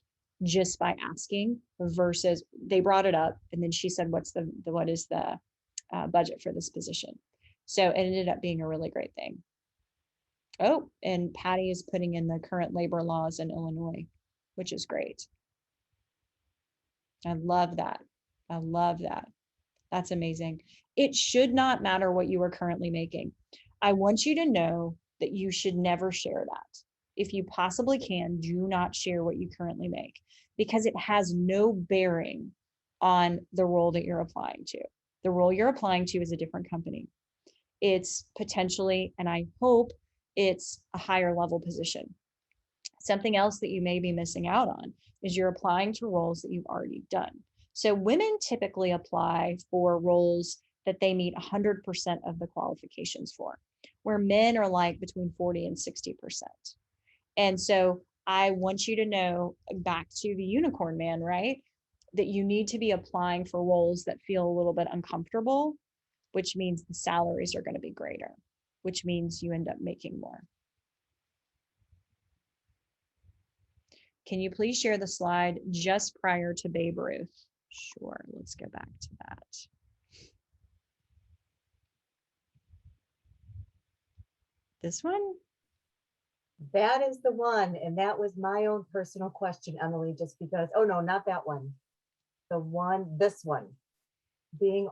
just by asking versus they brought it up. And then she said, what is the budget for this position? So it ended up being a really great thing. Oh, and Patty is putting in the current labor laws in Illinois, which is great. I love that. I love that. That's amazing. It should not matter what you are currently making. I want you to know that you should never share that. If you possibly can, do not share what you currently make because it has no bearing on the role that you're applying to. The role you're applying to is a different company. It's potentially, and I hope it's a higher level position. Something else that you may be missing out on is you're applying to roles that you've already done. So women typically apply for roles that they meet 100% of the qualifications for, where men are like between 40 and 60%. And so I want you to know, back to the unicorn man, right? That you need to be applying for roles that feel a little bit uncomfortable, which means the salaries are going to be greater, which means you end up making more. Can you please share the slide just prior to Babe Ruth? Sure, let's go back to that. This one? That is the one. And that was my own personal question, Emily, just because, oh no, not that one. This one.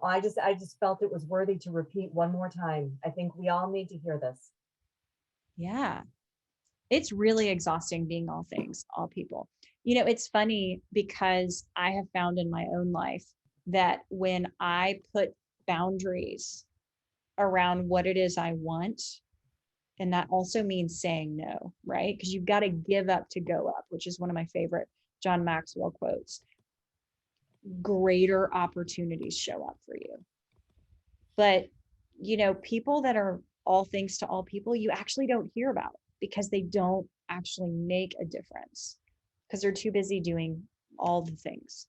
I just felt it was worthy to repeat one more time. I think we all need to hear this. Yeah. It's really exhausting being all things, all people. It's funny because I have found in my own life that when I put boundaries around what it is I want, and that also means saying no, right? Because you've got to give up to go up, which is one of my favorite John Maxwell quotes. Greater opportunities show up for you. But, people that are all things to all people, you actually don't hear about because they don't actually make a difference because they're too busy doing all the things.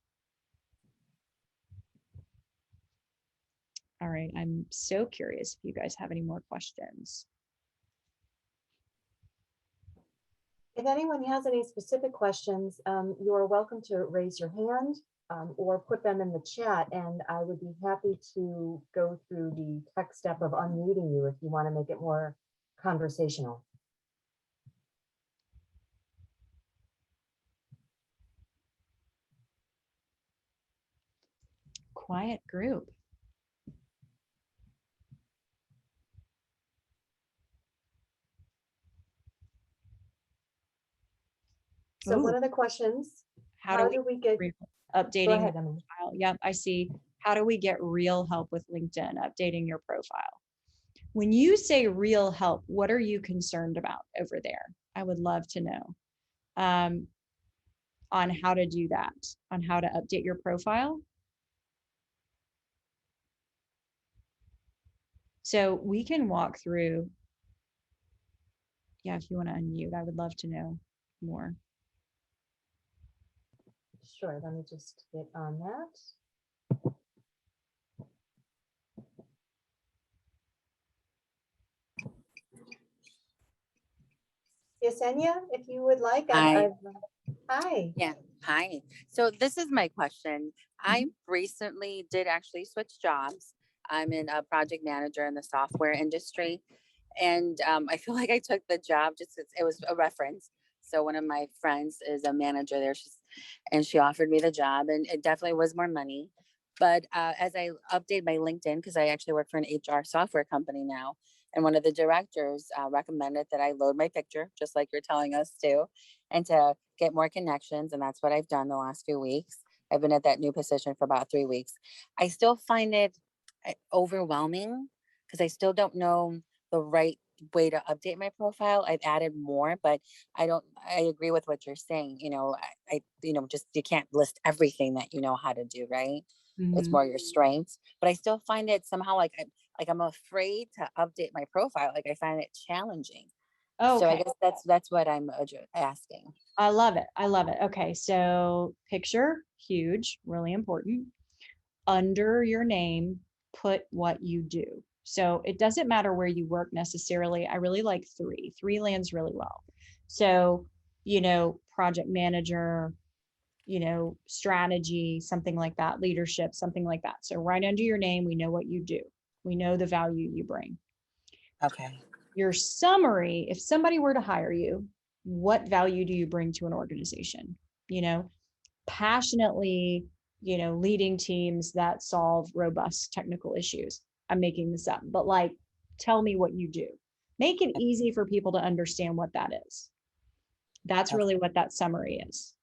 All right, I'm so curious if you guys have any more questions. If anyone has any specific questions, you are welcome to raise your hand or put them in the chat, and I would be happy to go through the tech step of unmuting you if you want to make it more conversational. quiet group. So one Ooh, of the questions, how how do we do we get, go updating the ahead, Emily. profile? Yep, I see. How do we get real help with LinkedIn, updating your profile? When you say real help, what are you concerned about over there? I would love to know um, on how to do that, on how to update your profile. So we can walk through. Yeah, if you want to unmute, I would love to know more. Sure, let me just get on that. Yesenia, if you would like, Hi. Hi. Yeah. Hi. So this is my question. I Mhm. recently did actually switch jobs. I'm in a project manager in the software industry. And I feel like I took the job just 'cause it was a reference. So one of my friends is a manager there. And she offered me the job, and it definitely was more money. But as I update my LinkedIn, because I actually work for an HR software company now, and one of the directors recommended that I load my picture, just like you're telling us to, and to get more connections. And that's what I've done the last few weeks. I've been at that new position for about 3 weeks. I still find it overwhelming because I still don't know the right way to update my profile. I've added more, but I agree with what you're saying. Just you can't list everything that you know how to do, right? It's Mhm. more your strengths, but I still find it somehow I'm afraid to update my profile. Like I find it challenging. So I Okay, guess that's what I'm asking. I love it. I love it. Okay, so picture, huge, really important. Under your name, put what you do. So it doesn't matter where you work necessarily. I really like three. Three lands really well. So, project manager, strategy, something like that, leadership, something like that. So right under your name, we know what you do. We know the value you bring. Okay. Your summary, if somebody were to hire you, what value do you bring to an organization? You know, passionately, leading teams that solve robust technical issues. I'm making this up, but like, tell me what you do. Make it easy for people to understand what that is. That's Okay. really what that summary is.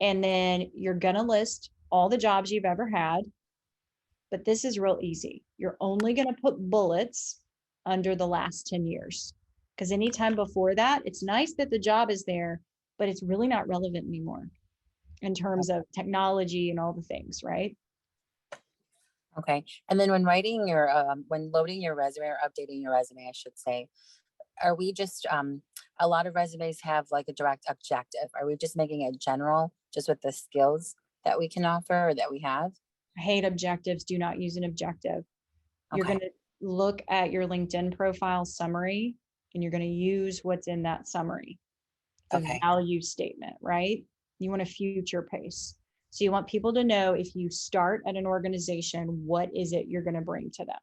And then you're going to list all the jobs you've ever had, but this is real easy. You're only going to put bullets under the last 10 years. Because anytime before that, it's nice that the job is there, but it's really not relevant anymore in terms of technology and all the things, right? Okay. And then when loading your resume or updating your resume, I should say, are we just a lot of resumes have like a direct objective? Are we just making it general, just with the skills that we can offer or that we have? I hate objectives. Do not use an objective. You're going Okay. to look at your LinkedIn profile summary and you're going to use what's in that summary. It's a Okay. value statement, right? You want to future pace. So you want people to know if you start at an organization, what is it you're going to bring to them?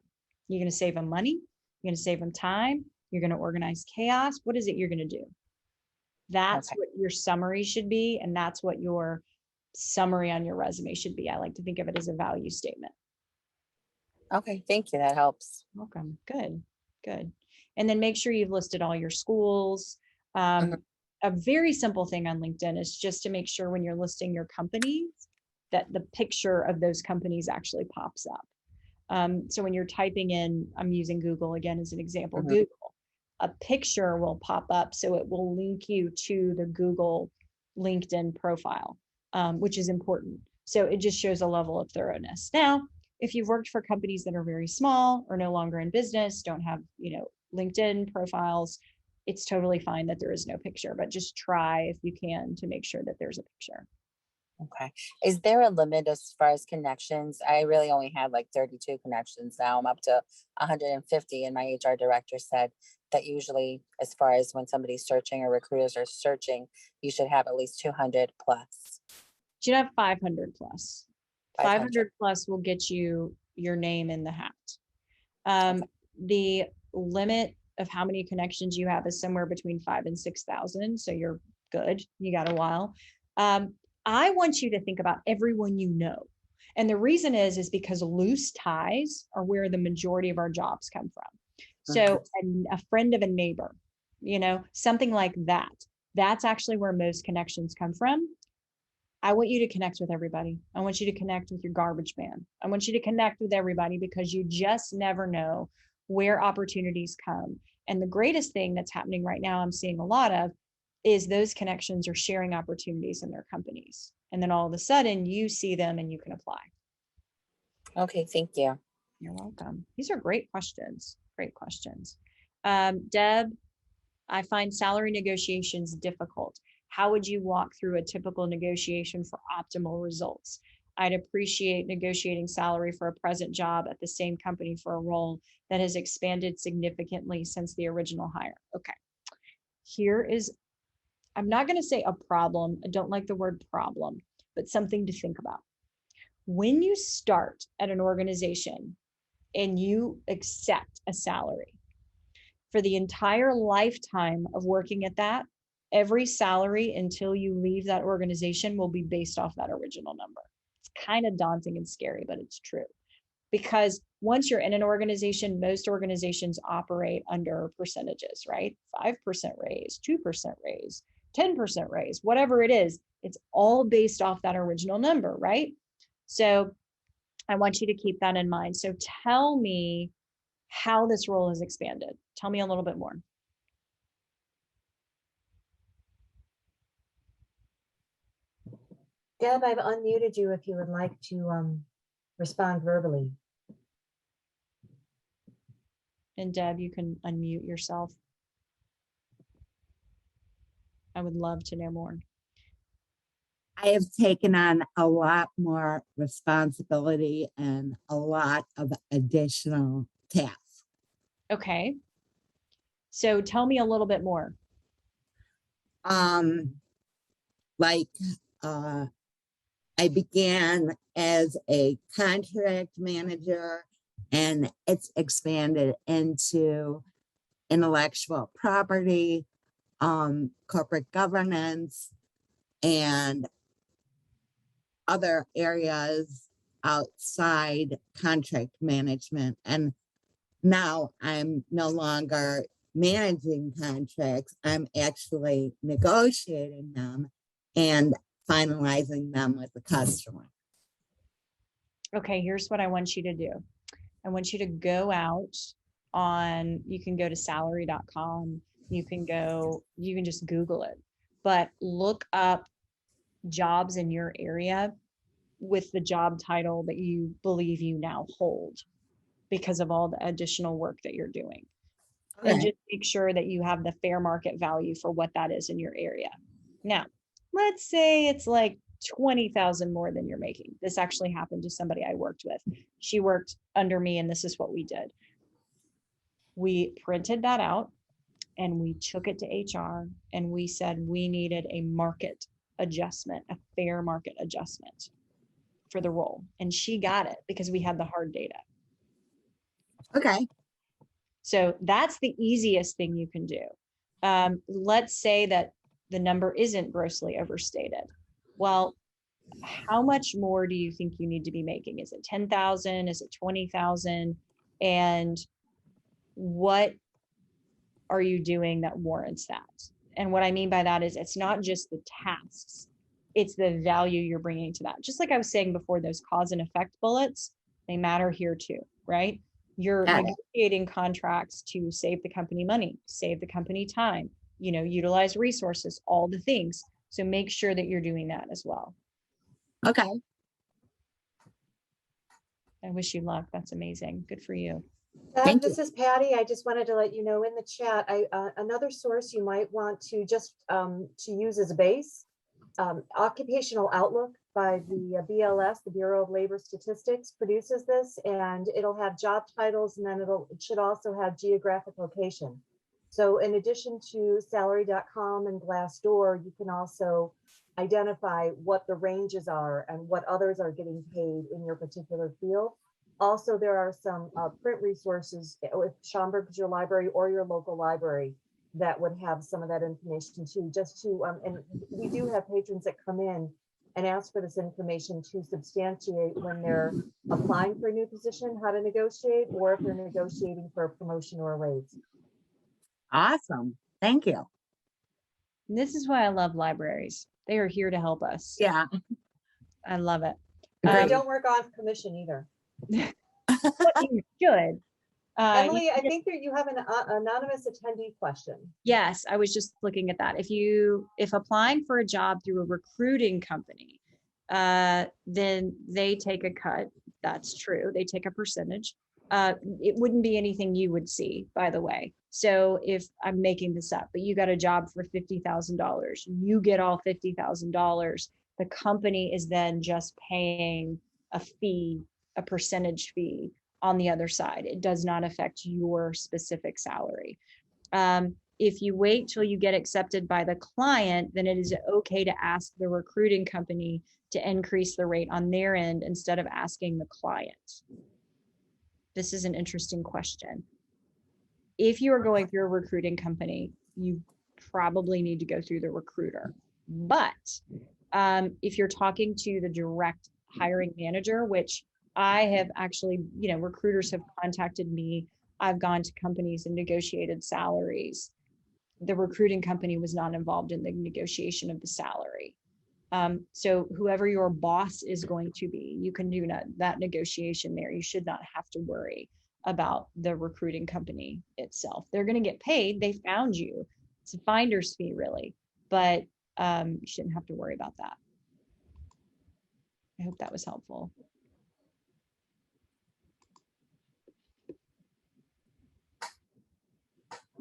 You're going to save them money. You're going to save them time. You're going to organize chaos. What is it you're going to do? That's Okay. what your summary should be. And that's what your summary on your resume should be. I like to think of it as a value statement. Okay. Thank you. That helps. Welcome. Good. Good. And then make sure you've listed all your schools. Mhm. Um, a very simple thing on LinkedIn is just to make sure when you're listing your companies that the picture of those companies actually pops up. So when you're typing in, I'm using Google again as an example, Mhm. Google, a picture will pop up. So it will link you to the Google LinkedIn profile, which is important. So it just shows a level of thoroughness. Now, if you've worked for companies that are very small or no longer in business, don't have, LinkedIn profiles, it's totally fine that there is no picture, but just try if you can to make sure that there's a picture. Okay. Is there a limit as far as connections? I really only had like 32 connections. Now I'm up to 150. And my HR director said that usually, as far as when somebody's searching or recruiters are searching, you should have at least 200 plus Should have 500 plus. 500. 500 plus will get you your name in the hat. Okay. The limit of how many connections you have is somewhere between 5 and 6,000. So you're good. You got a while. I want you to think about everyone you know. And the reason is because loose ties are where the majority of our jobs come from. So a friend of a neighbor, something like that. That's actually where most connections come from. I want you to connect with everybody. I want you to connect with your garbage man. I want you to connect with everybody because you just never know where opportunities come. And the greatest thing that's happening right now, I'm seeing a lot of, is those connections are sharing opportunities in their companies. And then all of a sudden you see them and you can apply. Okay, thank you. You're welcome. These are great questions. Great questions. Deb, I find salary negotiations difficult. How would you walk through a typical negotiation for optimal results? I'd appreciate negotiating salary for a present job at the same company for a role that has expanded significantly since the original hire. Okay. Here is, I'm not going to say a problem. I don't like the word problem, but something to think about. When you start at an organization and you accept a salary, for the entire lifetime of working at that, every salary until you leave that organization will be based off that original number. It's kind of daunting and scary, but it's true. Because once you're in an organization, most organizations operate under percentages, right? 5% raise, 2% raise, 10% raise, whatever it is, it's all based off that original number, right? So I want you to keep that in mind. So tell me how this role has expanded. Tell me a little bit more. Deb, I've unmuted you if you would like to respond verbally. And Deb, you can unmute yourself. I would love to know more. I have taken on a lot more responsibility and a lot of additional tasks. Okay. So tell me a little bit more. Like I began as a contract manager and it's expanded into intellectual property, corporate governance, and other areas outside contract management. And now I'm no longer managing contracts. I'm actually negotiating them and finalizing them with the customer. Okay, here's what I want you to do. I want you to go out on, you can go to salary.com. You can just Google it, but look up jobs in your area with the job title that you believe you now hold because of all the additional work that you're doing. Okay. And just make sure that you have the fair market value for what that is in your area. Now, let's say it's like 20,000 more than you're making. This actually happened to somebody I worked with. She worked under me and this is what we did. We printed that out and we took it to HR and we said we needed a market adjustment, a fair market adjustment for the role. And she got it because we had the hard data. Okay. So that's the easiest thing you can do. Let's say that the number isn't grossly overstated. Well, how much more do you think you need to be making? Is it 10,000? Is it 20,000? And what are you doing that warrants that? And what I mean by that is it's not just the tasks, it's the value you're bringing to that. Just like I was saying before, those cause and effect bullets, they matter here too, right? You're negotiating contracts to save the company money, save the company time, utilize resources, all the things. So make sure that you're doing that as well. Okay. I wish you luck. That's amazing. Good for you. This is Patty. I just wanted to let you know in the chat, another source you might want to just to use as a base, Occupational Outlook by the BLS, the Bureau of Labor Statistics, produces this, and it'll have job titles, and then it should also have geographic location. So in addition to salary.com and Glassdoor, you can also identify what the ranges are and what others are getting paid in your particular field. Also, there are some print resources with Schaumburg Digital Library or your local library that would have some of that information too, just to, and we do have patrons that come in and ask for this information to substantiate when they're applying for a new position, how to negotiate, or if they're negotiating for a promotion or a raise. Awesome. Thank you. And this is why I love libraries. They are here to help us. Yeah. I love it. I don't work on commission either. What you should. Emily, I think that you have an anonymous attendee question. Yes, I was just looking at that. If applying for a job through a recruiting company, then they take a cut. That's true. They take a percentage. It wouldn't be anything you would see, by the way. So if I'm making this up, but you got a job for $50,000, you get all $50,000. The company is then just paying a fee, a percentage fee on the other side. It does not affect your specific salary. If you wait till you get accepted by the client, then it is okay to ask the recruiting company to increase the rate on their end instead of asking the client. This is an interesting question. If you are going through a recruiting company, you probably need to go through the recruiter. But if you're talking to the direct hiring manager, which I have actually, recruiters have contacted me. I've gone to companies and negotiated salaries. The recruiting company was not involved in the negotiation of the salary. So whoever your boss is going to be, you can do that negotiation there. You should not have to worry about the recruiting company itself. They're going to get paid. They found you. It's a finder's fee, really, but you shouldn't have to worry about that. I hope that was helpful.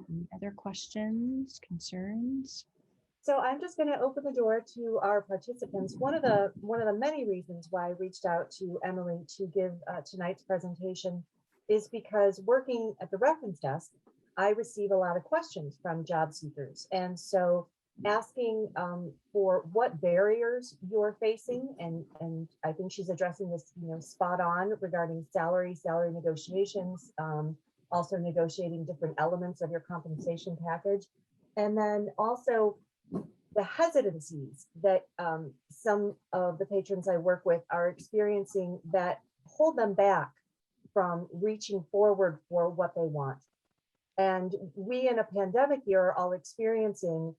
Any other questions, concerns? So I'm just going to open the door to our participants. One of the many reasons why I reached out to Emily to give tonight's presentation is because working at the reference desk, I receive a lot of questions from job seekers. And so asking for what barriers you're facing, and I think she's addressing this, spot on regarding salary negotiations, also negotiating different elements of your compensation package. And then also the hesitancies that some of the patrons I work with are experiencing that hold them back from reaching forward for what they want. And we in a pandemic year are all experiencing,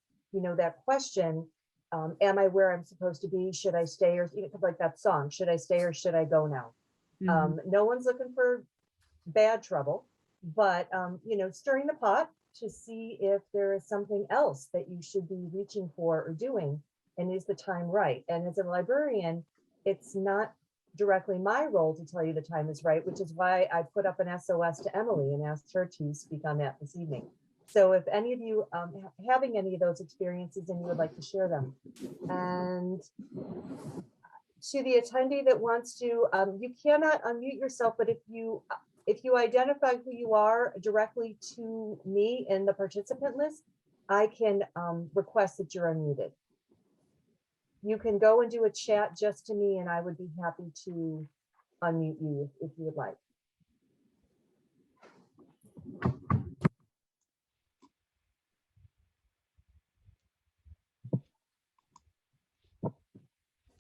that question, am I where I'm supposed to be? Should I stay? Or like that song, should I stay or should I go now? Mm-hmm. No one's looking for bad trouble, but, stirring the pot to see if there is something else that you should be reaching for or doing, and is the time right? And as a librarian, it's not directly my role to tell you the time is right, which is why I put up an SOS to Emily and asked her to speak on that this evening. So if any of you having any of those experiences and you would like to share them. And to the attendee that wants to, you cannot unmute yourself, but if you identify who you are directly to me in the participant list, I can request that you're unmuted. You can go and do a chat just to me, and I would be happy to unmute you if you would like.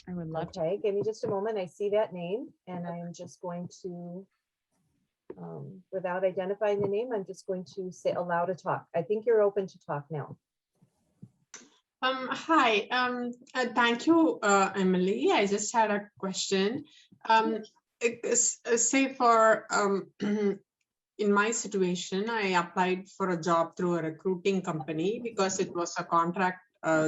I would love to. Okay, give me just a moment. I see that name, and I am just going to, without identifying the name, I'm just going to say allow to talk. I think you're open to talk now. Hi, thank you, Emily. I just had a question. Say for, in my situation, I applied for a job through a recruiting company because it was a contract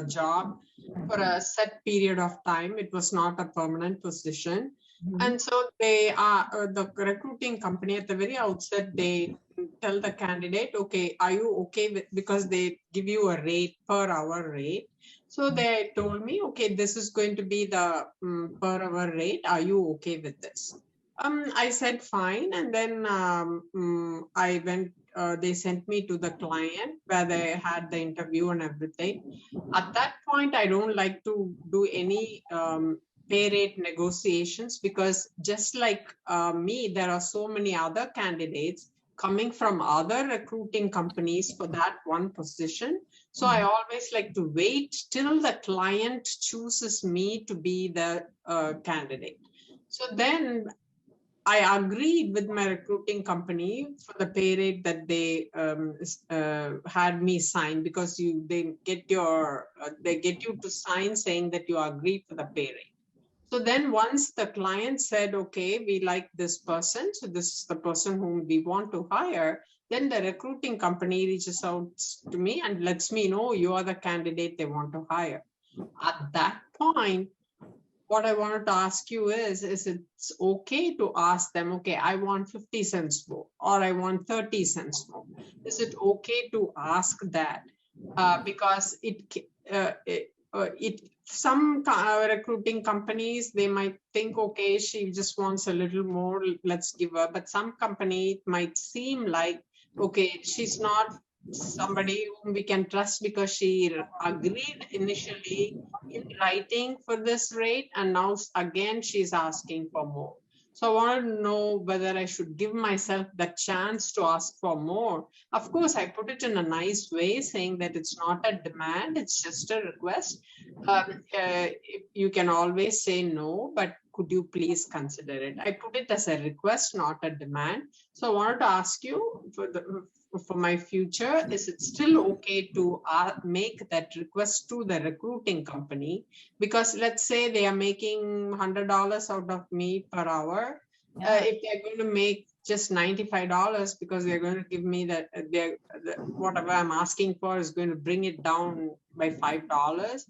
job for a set period of time. It was not a permanent position. Mm-hmm. And so they are the recruiting company at the very outset, they tell the candidate, okay, are you okay with, because they give you a rate, per hour rate. So they told me, okay, this is going to be the per hour rate. Are you okay with this? I said fine. And then I went, they sent me to the client where they had the interview and everything. At that point, I don't like to do any pay rate negotiations, because just like me, there are so many other candidates coming from other recruiting companies for that one position. So I always like to wait till the client chooses me to be the candidate. So then I agreed with my recruiting company for the pay rate that they had me sign, because they get you to sign saying that you agree for the pay rate. So then once the client said, okay, we like this person, so this is the person whom we want to hire, then the recruiting company reaches out to me and lets me know you are the candidate they want to hire. At that point, what I wanted to ask you is it's okay to ask them, okay, I want 50 cents more, or I want 30 cents more. Is it okay to ask that? Because some recruiting companies, they might think, okay, she just wants a little more, let's give her. But some company, it might seem like, okay, she's not somebody whom we can trust because she agreed initially in writing for this rate, and now again she's asking for more. So I want to know whether I should give myself the chance to ask for more. Of course, I put it in a nice way, saying that it's not a demand, it's just a request. You can always say no, but could you please consider it? I put it as a request, not a demand. So I wanted to ask you for my future, is it still okay to make that request to the recruiting company? Because let's say they are making $100 out of me per hour. If they're going to make just $95 because they're going to give me that, whatever I'm asking for is going to bring it down by $5.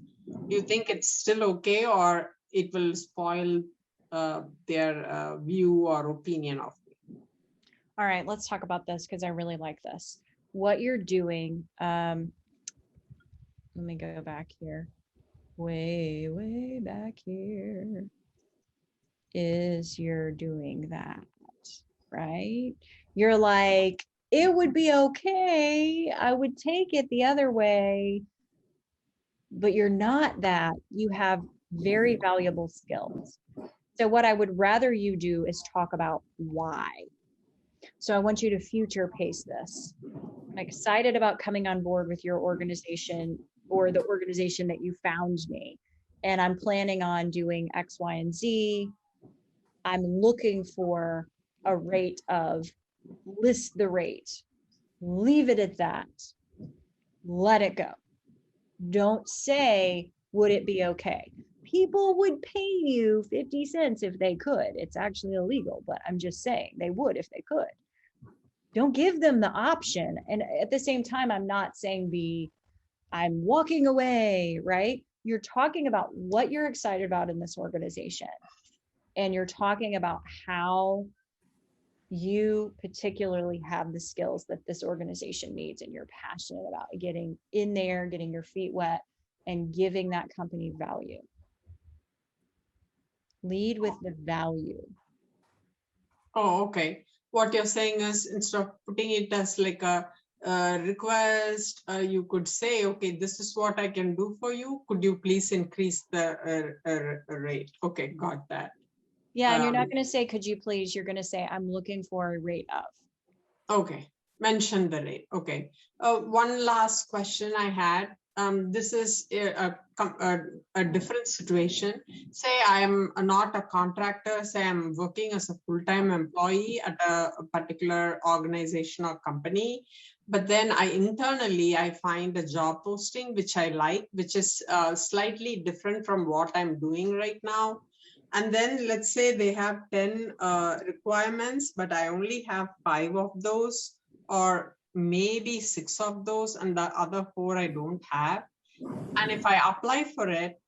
Do you think it's still okay, or it will spoil their view or opinion of me? All right, let's talk about this because I really like this. What you're doing, let me go back here. Way back here is you're doing that, right? You're like, it would be okay. I would take it the other way. But you're not that. You have very valuable skills. So what I would rather you do is talk about why. So I want you to future pace this. I'm excited about coming on board with your organization or the organization that you found me. And I'm planning on doing X, Y, and Z. I'm looking for a rate of, list the rate, leave it at that, let it go. Don't say, would it be okay? People would pay you 50 cents if they could. It's actually illegal, but I'm just saying they would if they could. Don't give them the option. And at the same time, I'm not saying I'm walking away, right? You're talking about what you're excited about in this organization. And you're talking about how you particularly have the skills that this organization needs, and you're passionate about getting in there, getting your feet wet, and giving that company value. Lead with the value. Oh, okay. What you're saying is, instead of putting it as like a request, you could say, okay, this is what I can do for you. Could you please increase the rate? Okay, got that. Yeah, and you're not going to say, could you please? You're going to say, I'm looking for a rate of. Okay, mention the rate. Okay. One last question I had. This is a different situation. Say I am not a contractor, say I'm working as a full-time employee at a particular organization or company, but then internally I find a job posting which I like, which is slightly different from what I'm doing right now. And then let's say they have 10 requirements, but I only have 5 of those, or maybe 6 of those, and the other 4 I don't have. And if I apply for it,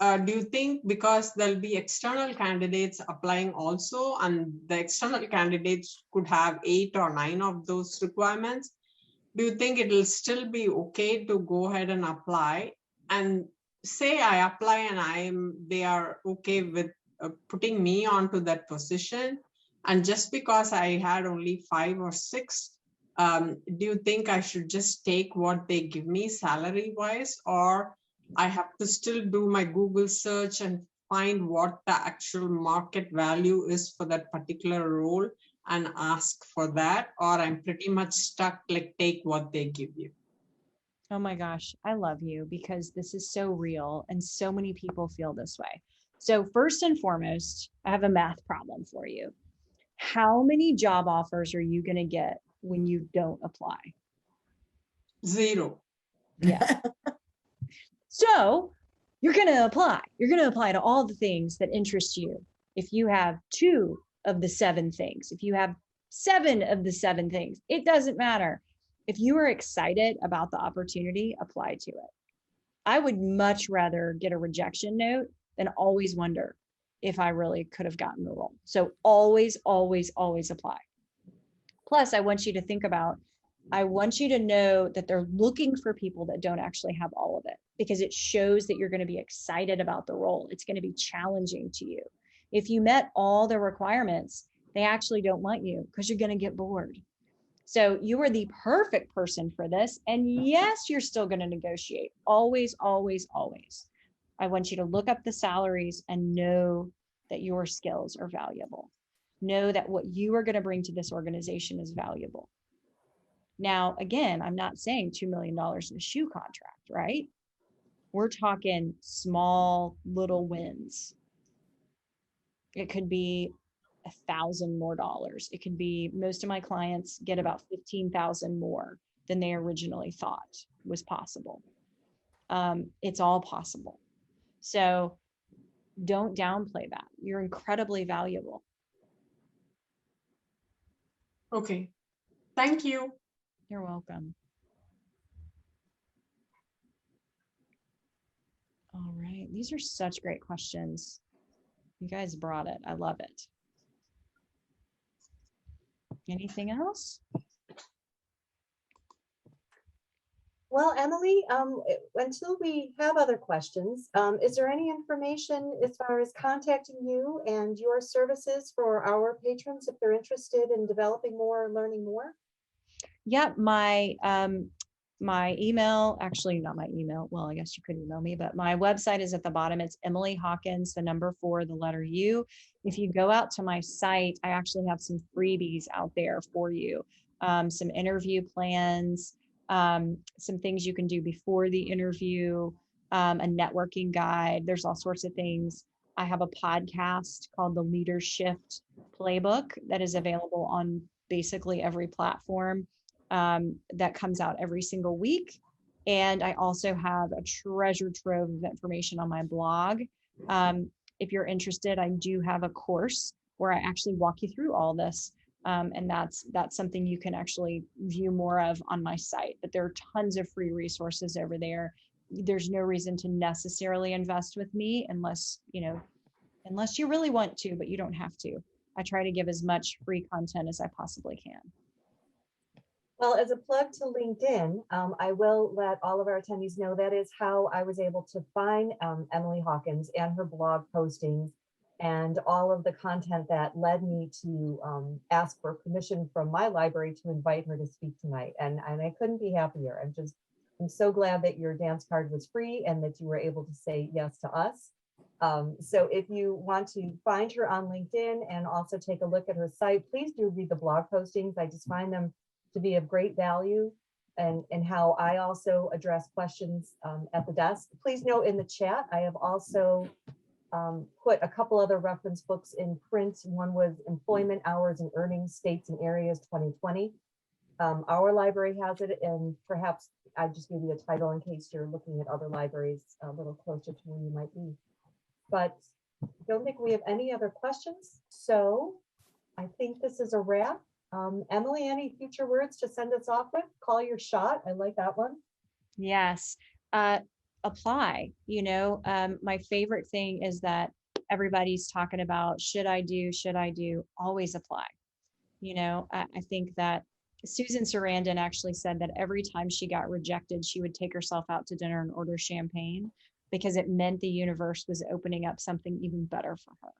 do you think, because there'll be external candidates applying also, and the external candidates could have 8 or 9 of those requirements, do you think it will still be okay to go ahead and apply? And say I apply and they are okay with putting me onto that position, and just because I had only 5 or 6, do you think I should just take what they give me salary wise, or I have to still do my Google search and find what the actual market value is for that particular role, and ask for that, or I'm pretty much stuck, like take what they give you. Oh my gosh, I love you because this is so real and so many people feel this way. So first and foremost, I have a math problem for you. How many job offers are you going to get when you don't apply? 0. Yeah. So you're going to apply. You're going to apply to all the things that interest you. If you have 2 of the 7 things, if you have 7 of the 7 things, it doesn't matter. If you are excited about the opportunity, apply to it. I would much rather get a rejection note than always wonder if I really could have gotten the role. So always, always, always apply. Plus, I want you to think about, I want you to know that they're looking for people that don't actually have all of it, because it shows that you're going to be excited about the role. It's going to be challenging to you. If you met all the requirements, they actually don't want you because you're going to get bored. So you are the perfect person for this. And yes, you're still going to negotiate. Always, always, always. I want you to look up the salaries and know that your skills are valuable. Know that what you are going to bring to this organization is valuable. Now, again, I'm not saying $2 million in a shoe contract, right? We're talking small little wins. It could be $1,000 more. It could be, most of my clients get about 15,000 more than they originally thought was possible. It's all possible. So don't downplay that. You're incredibly valuable. Okay. Thank you. You're welcome. All right. These are such great questions. You guys brought it. I love it. Anything else? Well, Emily, until we have other questions, is there any information as far as contacting you and your services for our patrons if they're interested in developing more or learning more? Yeah, my email, actually not my email. Well, I guess you could email me, but my website is at the bottom. It's Emily Hawkins, the number 4, the letter U. If you go out to my site, I actually have some freebies out there for you. Some interview plans, some things you can do before the interview, a networking guide. There's all sorts of things. I have a podcast called the Leadership Playbook that is available on basically every platform. That comes out every single week. And I also have a treasure trove of information on my blog. If you're interested, I do have a course where I actually walk you through all this. And that's something you can actually view more of on my site. But there are tons of free resources over there. There's no reason to necessarily invest with me unless you really want to, but you don't have to. I try to give as much free content as I possibly can. Well, as a plug to LinkedIn, I will let all of our attendees know that is how I was able to find Emily Hawkins and her blog postings and all of the content that led me to ask for permission from my library to invite her to speak tonight. And I couldn't be happier. I'm so glad that your dance card was free and that you were able to say yes to us. So if you want to find her on LinkedIn and also take a look at her site, please do read the blog postings. I just find them to be of great value, and how I also address questions at the desk. Please note in the chat, I have also put a couple other reference books in print. One was Employment Hours and Earnings, States and Areas 2020. Our library has it, and perhaps I just give you the title in case you're looking at other libraries a little closer to where you might be. But I don't think we have any other questions. So I think this is a wrap. Emily, any future words to send us off with? Call your shot. I like that one. Yes. Apply. My favorite thing is that everybody's talking about, should I do? Always apply. I think that Susan Sarandon actually said that every time she got rejected, she would take herself out to dinner and order champagne because it meant the universe was opening up something even better for her.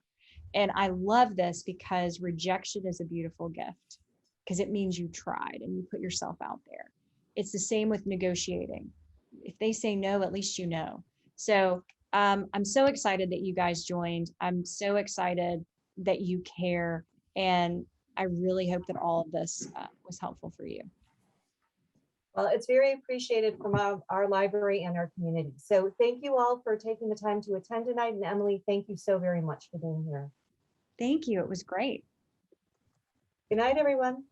And I love this because rejection is a beautiful gift because it means you tried and you put yourself out there. It's the same with negotiating. If they say no, at least you know. So I'm so excited that you guys joined. I'm so excited that you care. And I really hope that all of this was helpful for you. Well, it's very appreciated from our library and our community. So thank you all for taking the time to attend tonight. And Emily, thank you so very much for being here. Thank you. It was great. Good night, everyone.